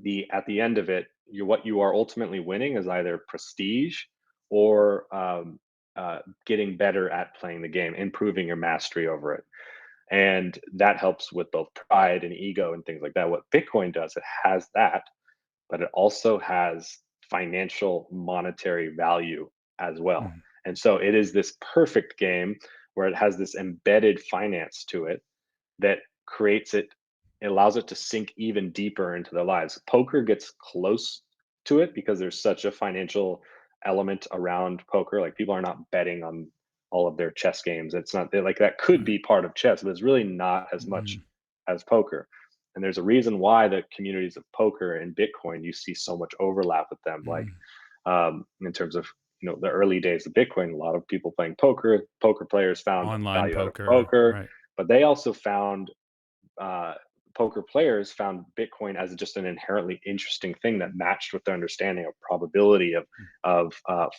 the at the end of it, what you are ultimately winning is either prestige or getting better at playing the game, improving your mastery over it. And that helps with both pride and ego and things like that. What Bitcoin does, it has that, but it also has financial monetary value as well. Mhm. And so it is this perfect game where it has this embedded finance to it that creates it, it allows it to sink even deeper into their lives. Poker gets close to it because there's such a financial element around poker. Like people are not betting on all of their chess games. It's not like that could be part of chess, but it's really not as much Mhm. as poker. And there's a reason why the communities of poker and Bitcoin, you see so much overlap with them. Like Mhm. in terms of the early days of Bitcoin, a lot of people playing poker. Poker players found Online value out of poker, poker, right? but they also found uh, poker players found Bitcoin as just an inherently interesting thing that matched with their understanding of probability of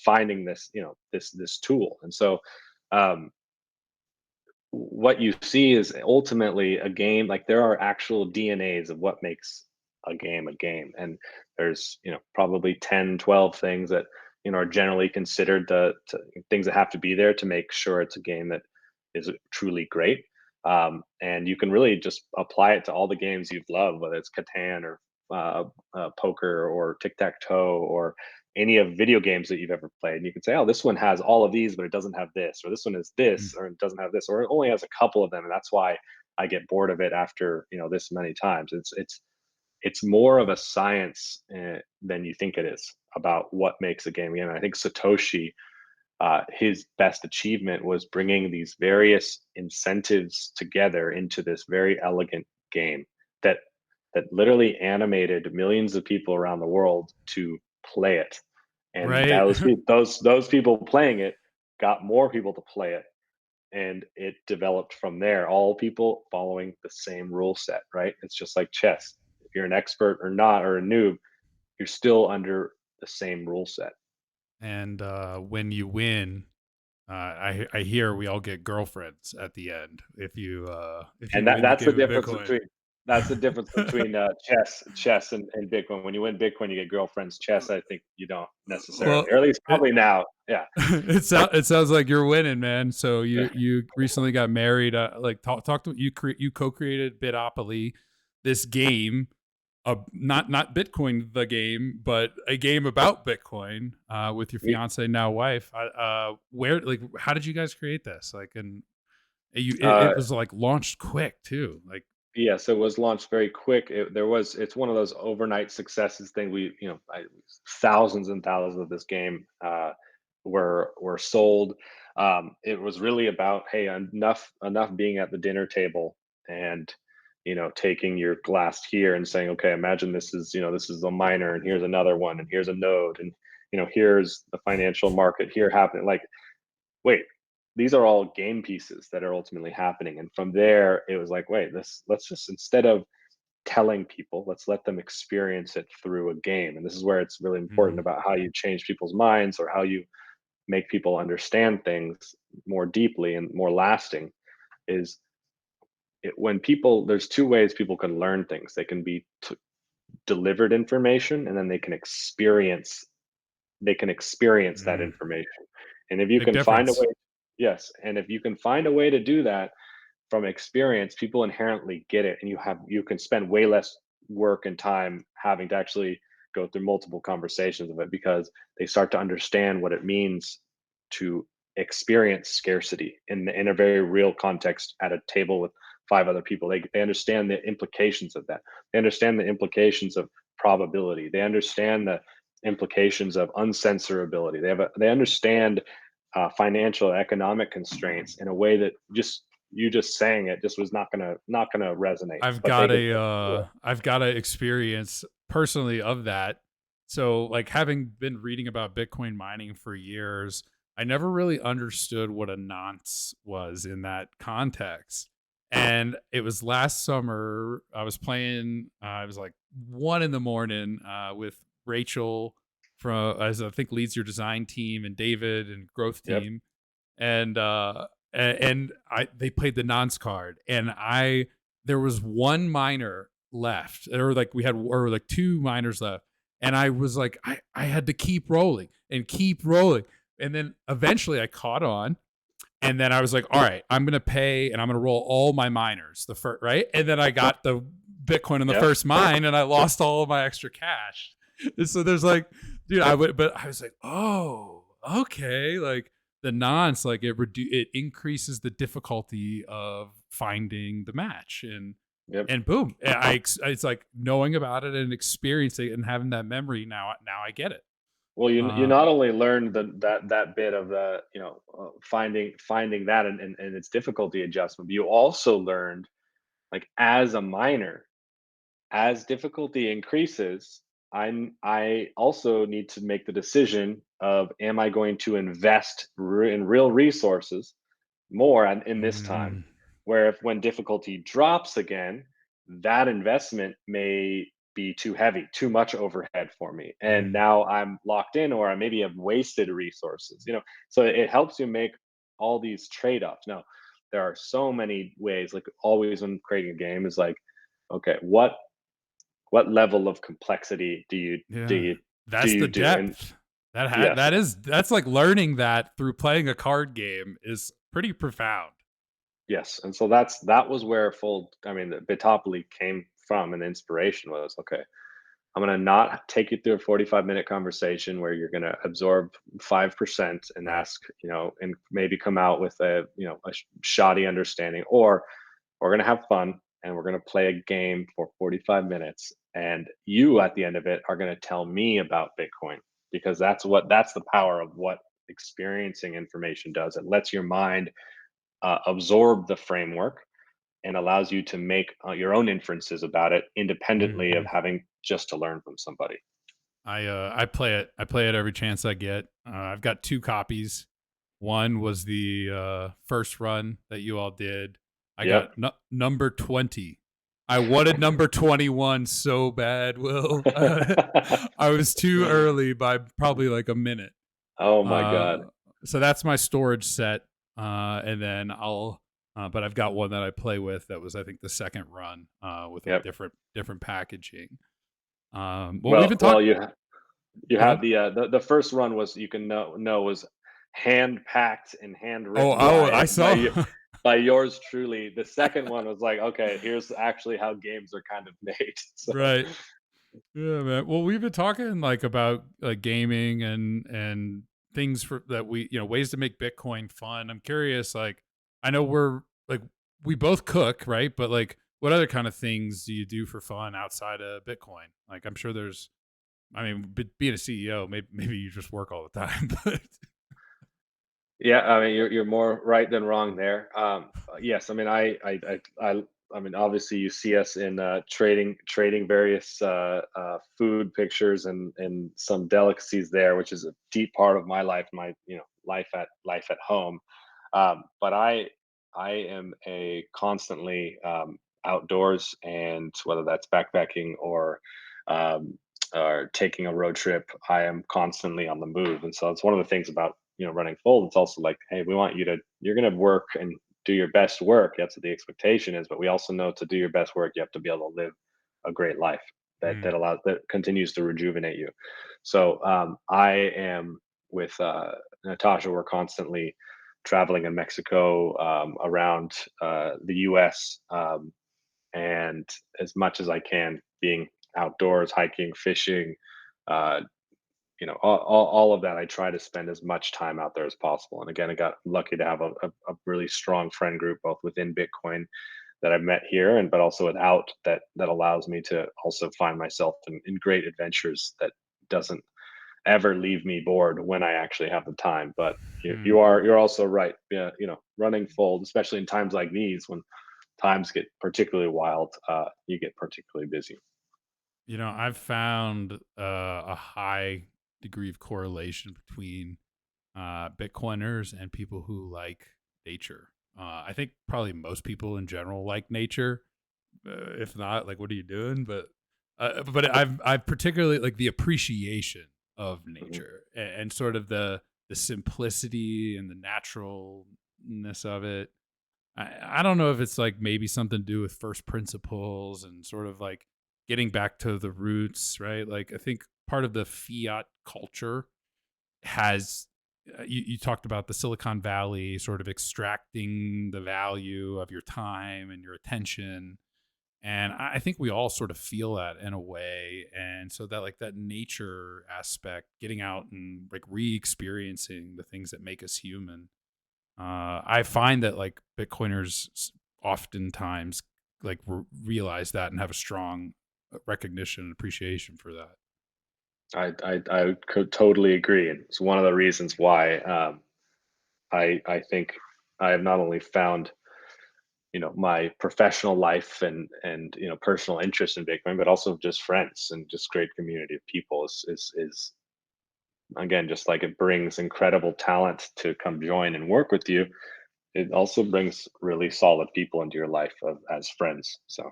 finding this this tool. And so um, what you see is ultimately a game. Like there are actual DNAs of what makes a game, and there's probably 10, 12 things that are generally considered things that have to be there to make sure it's a game that is truly great. And you can really just apply it to all the games you've loved, whether it's Catan or poker or tic tac toe or any of video games that you've ever played. And you can say, oh, this one has all of these, but it doesn't have this, or this one is this, Mm. or it doesn't have this, or it only has a couple of them. And that's why I get bored of it after this many times. It's more of a science than you think it is about what makes a game. And I think Satoshi, his best achievement was bringing these various incentives together into this very elegant game that literally animated millions of people around the world to play it. And Right. those people playing it got more people to play it, and it developed from there. All people following the same rule set, right? It's just like chess. If you're an expert or not, or a noob, you're still under the same rule set. And when you win, I hear we all get girlfriends at the end if And you win the that's the game of difference Bitcoin. between chess and Bitcoin. When you win Bitcoin, you get girlfriends. Chess, I think you don't necessarily, Well, or at least it probably now. Yeah. it sounds like you're winning, man. So you recently got married. Like talk to you co-created Bitopoly, this game, not Bitcoin the game, but a game about Bitcoin with your We, fiance now wife. Where like how did you guys create this? Like and uh, it was like launched quick too. Like Yes, it was launched very quick. It's one of those overnight successes thing. Thousands and thousands of this game were sold. It was really about, hey, enough being at the dinner table and taking your glass here and saying, okay, imagine this is a miner, and here's another one, and here's a node, and here's the financial market here happening. Like, wait, these are all game pieces that are ultimately happening. And from there, it was like, wait, let's just, instead of telling people, let's let them experience it through a game. And this is where it's really important mhm, about how you change people's minds, or how you make people understand things more deeply and more lasting. Is when people, there's two ways people can learn things. They can be delivered information, and then they can experience that mm, information. And if you big can find a way, difference. yes, and if you can find a way to do that from experience, people inherently get it, and you can spend way less work and time having to actually go through multiple conversations of it, because they start to understand what it means to experience scarcity in a very real context at a table with five other people. They understand the implications of that. They understand the implications of probability. They understand the implications of uncensorability. They understand financial economic constraints in a way that just you just saying it just was not gonna resonate. But they could. I've got a experience personally of that. So like having been reading about Bitcoin mining for years, I never really understood what a nonce was in that context. And it was last summer. I was playing. It was like 1 a.m. With Rachel from as I think leads your design team and David and growth Yep. team, and I they played the nonce card, and I there was one miner left, or like we had or like two miners left, and I was like I had to keep rolling and keep rolling, and then eventually I caught on, and then I was like, all right, I'm gonna pay and I'm gonna roll all my miners the first right, and then I got the Bitcoin in the Yep. first mine, and I lost all of my extra cash. And so there's like, dude, but I was like, oh, okay, like the nonce, like it increases the difficulty of finding the match, Yep. and boom, it's like knowing about it and experiencing it and having that memory now I get it. Well, you Uh, not only learned that bit of the finding that and its difficulty adjustment, but you also learned like as a miner, as difficulty increases, I also need to make the decision of am I going to invest in real resources more in this time, mm, where if when difficulty drops again, that investment may be too heavy, too much overhead for me, and mm, now I'm locked in, or I maybe have wasted resources. So it helps you make all these trade-offs. Now, there are so many ways. Like always, when creating a game, is like, okay, what level of complexity do yeah, you do that's you the do? And depth. yes, That's like learning that through playing a card game is pretty profound. yes, and so that was where the Bitopoly came from, and the inspiration was, okay, I'm gonna not take you through a 45-minute conversation where you're gonna absorb 5% and Right. ask, and maybe come out with a shoddy understanding, or we're gonna have fun and we're gonna play a game for 45 minutes, and you at the end of it are gonna tell me about Bitcoin, because that's the power of what experiencing information does. It lets your mind absorb the framework and allows you to make your own inferences about it independently of Mhm. having just to learn from somebody. I play it. I play it every chance I get. I've got two copies. One was the first run that you all did. I got Yep. number 20. I wanted number 21 so bad, Will. I was too early by probably like a minute. Oh my Uh, god. so that's my storage set. And then but I've got one that I play with that was, I think, the second run with like Yep. different packaging. Well, we've Well, been talking. you Go have ahead. the first run was, you can know was hand packed and handwritten I by saw. you, by yours truly. The second one was like, okay, here's actually how games are kind of made. So Right. Yeah, man. Well, we've been talking like about like gaming and things for that we ways to make Bitcoin fun. I'm curious. Like, I know we're like we both cook, right? But like, what other kind of things do you do for fun outside of Bitcoin? Like, I'm sure there's. I mean, being a CEO, maybe you just work all the time. But yeah, I mean, you're more right than wrong there. Yes, I mean, I mean, obviously, you see us in trading various food pictures and some delicacies there, which is a deep part of my life, my life at home. But I am a constantly outdoors, and whether that's backpacking um, or taking a road trip, I am constantly on the move, and so it's one of the things about running Fold. It's also like, hey, we want you're going to work and do your best work. That's what the expectation is, but we also know to do your best work, you have to be able to live a great life Mm, that continues to rejuvenate you. So I am with Natasha. We're constantly traveling in Mexico, around the U.S. And as much as I can, being outdoors, hiking, fishing, uh, all of that. I try to spend as much time out there as possible. And again, I got lucky to have a really strong friend group, both within Bitcoin, that I've met here, and but also without that allows me to also find myself in great adventures that doesn't ever leave me bored when I actually have the time. But Hmm. you're also right. Yeah, running Fold, especially in times like these when times get particularly wild, you get particularly busy. I've found a high degree of correlation between Bitcoiners and people who like nature. I think probably most people in general like nature. If not, like, what are you doing? But I've particularly like the appreciation of Mhm. nature and sort of the simplicity and the naturalness of it. I don't know if it's like maybe something to do with first principles and sort of like getting back to the roots, right? Like I think part of the fiat culture has you talked about the Silicon Valley sort of extracting the value of your time and your attention. And I think we all sort of feel that in a way. And so that like that nature aspect, getting out and like re-experiencing the things that make us human. I find that like oftentimes like realize that and have a strong recognition and appreciation for that. I could totally agree, and it's one of the reasons why I think I have not only found my professional life and personal interest in Bitcoin, but also just friends and just great community of people is again, just like it brings incredible talent to come join and work with you. It also brings really solid people into your life as friends. So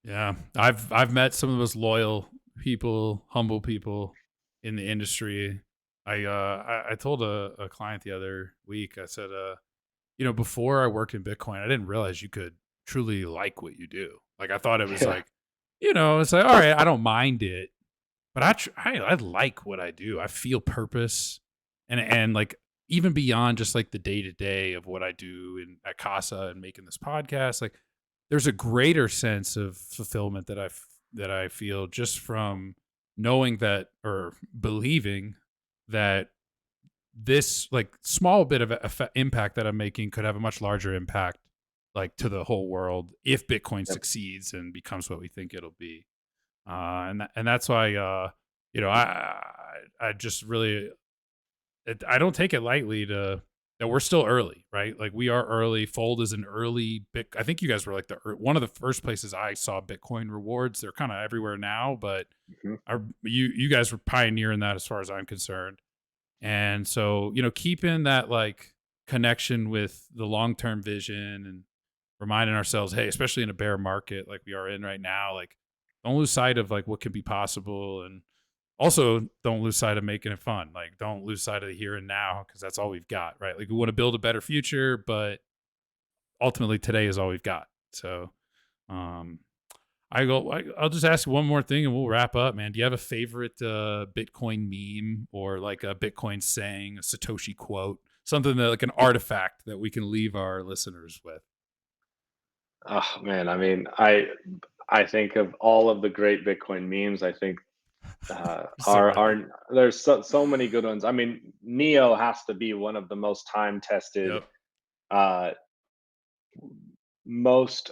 Yeah, I've met some of the most loyal people, humble people in the industry. I told a client the other week. I said, before I worked in Bitcoin, I didn't realize you could truly like what you do. Like I thought it was yeah, like, it's like all right, I don't mind it, but I like what I do. I feel purpose, and like even beyond just like the day to day of what I do at Casa and making this podcast, like there's a greater sense of fulfillment that I feel just from knowing that or believing that this like small bit of impact that I'm making could have a much larger impact like to the whole world if Bitcoin yep. succeeds and becomes what we think it'll be. And that's why you know I I just really I don't take it lightly to that we're still early, right? Like we are early. Fold is an early bit. I think you guys were like one of the first places I saw Bitcoin rewards. They're kind of everywhere now, but Mhm. you guys were pioneering that as far as I'm concerned. And so, keeping that like connection with the long term vision and reminding ourselves, hey, especially in a bear market like we are in right now, like don't lose sight of like what could be possible. And also don't lose sight of making it fun. Like don't lose sight of the here and now because that's all we've got, right? Like we want to build a better future, but ultimately today is all we've got. So um I'll just ask one more thing and we'll wrap up, man. Do you have a favorite Bitcoin meme or like a Bitcoin saying, a Satoshi quote, something that like an artifact that we can leave our listeners with? Oh man, I mean, I think of all of the great Bitcoin memes. I think So many. are there's so many good ones. I mean, Neo has to be one of the most time tested, Yep. uh, most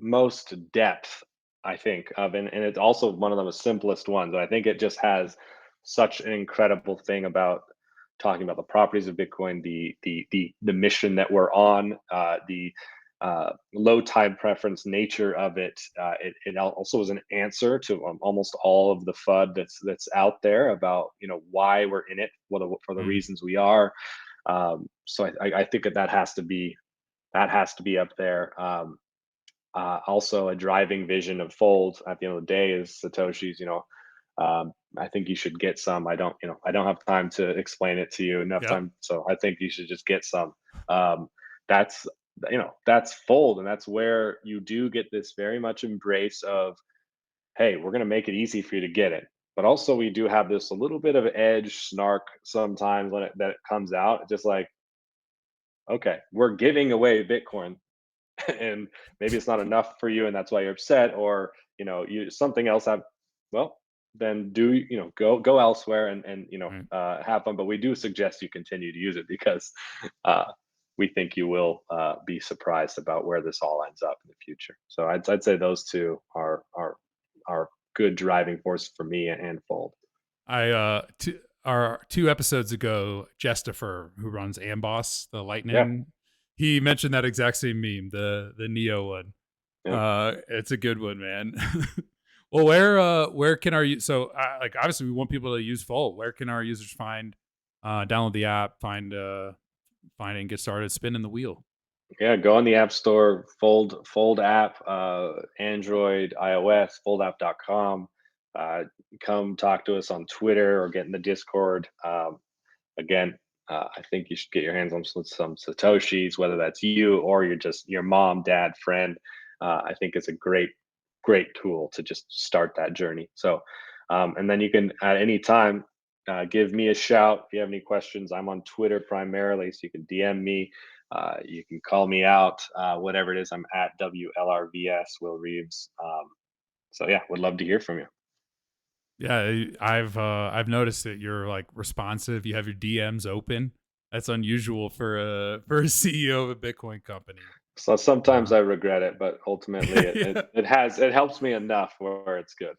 most depth, I think, of and it's also one of the simplest ones. I think it just has such an incredible thing about talking about the properties of Bitcoin, the mission that we're on, the low time preference nature of it. It also is an answer to almost all of the FUD that's out there about why we're in it, for the Mm, reasons we are. So I think that that has to be up there. Also, a driving vision of Fold at the end of the day is Satoshi's. I think you should get some. I don't have time to explain it to you enough yep. time. So I think you should just get some. Um, that's that's Fold, and that's where you do get this very much embrace of, hey, we're gonna make it easy for you to get it. But also, we do have this a little bit of edge, snark sometimes when it comes out. Just like, okay, we're giving away Bitcoin and maybe it's not enough for you and that's why you're upset, or you something else have, well, then go elsewhere and Right. have fun. But we do suggest you continue to use it because uh we think you will be surprised about where this all ends up in the future. So I'd say those two are good driving force for me and Fold. Our 2 episodes ago, Jestifer, who runs Amboss, the Yeah, Lightning, he mentioned that exact same meme, the Neo one. yeah. It's a good one, man. Well, where can our like obviously we want people to use Fold. Where can our users find, download the app, find and get started spinning the wheel? Yeah, go on the App Store, Fold app, Android, iOS, foldapp.com. Uh, Come talk to us on Twitter or get in the Discord. Again, I think you should get your hands on some Satoshis, whether that's you or you're just your mom, dad, friend. I think it's a great tool to just start that journey. So, and then you can at any time give me a shout if you have any questions. I'm on Twitter primarily, so you can DM me. You can call me out, whatever it is. I'm at WLRVS, Will Reeves. So yeah, would love to hear from you. Yeah, I've noticed that you're like responsive. You have your DMs open. That's unusual for a CEO of a Bitcoin company. So sometimes Uh, I regret it, but ultimately yeah. it helps me enough where it's good.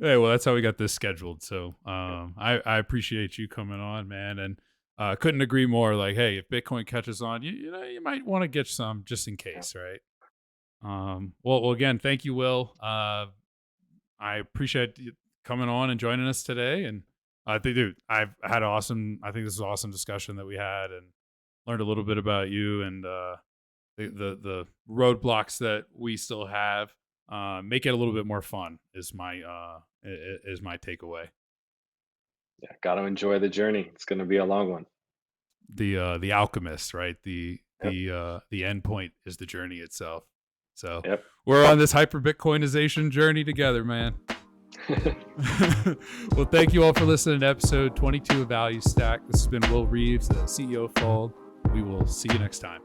Hey, well, that's how we got this scheduled. So, I appreciate you coming on, man, and couldn't agree more. Like, hey, if Bitcoin catches on, you know, you might want to get some just in Yeah. case, right? Well, again, thank you, Will. I appreciate you coming on and joining us today, and I think, dude, I've had awesome. I think this is an awesome discussion that we had, and learned a little bit about you and the roadblocks that we still have. Make it a little bit more fun is my takeaway. Yeah, got to enjoy the journey. It's going to be a long one. The alchemist, right? Yep. The end point is the journey itself. So Yep. we're on this hyper Bitcoinization journey together, man. Well, thank you all for listening to episode 22 of Value Stack. This has been Will Reeves, the CEO of Fold. We will see you next time.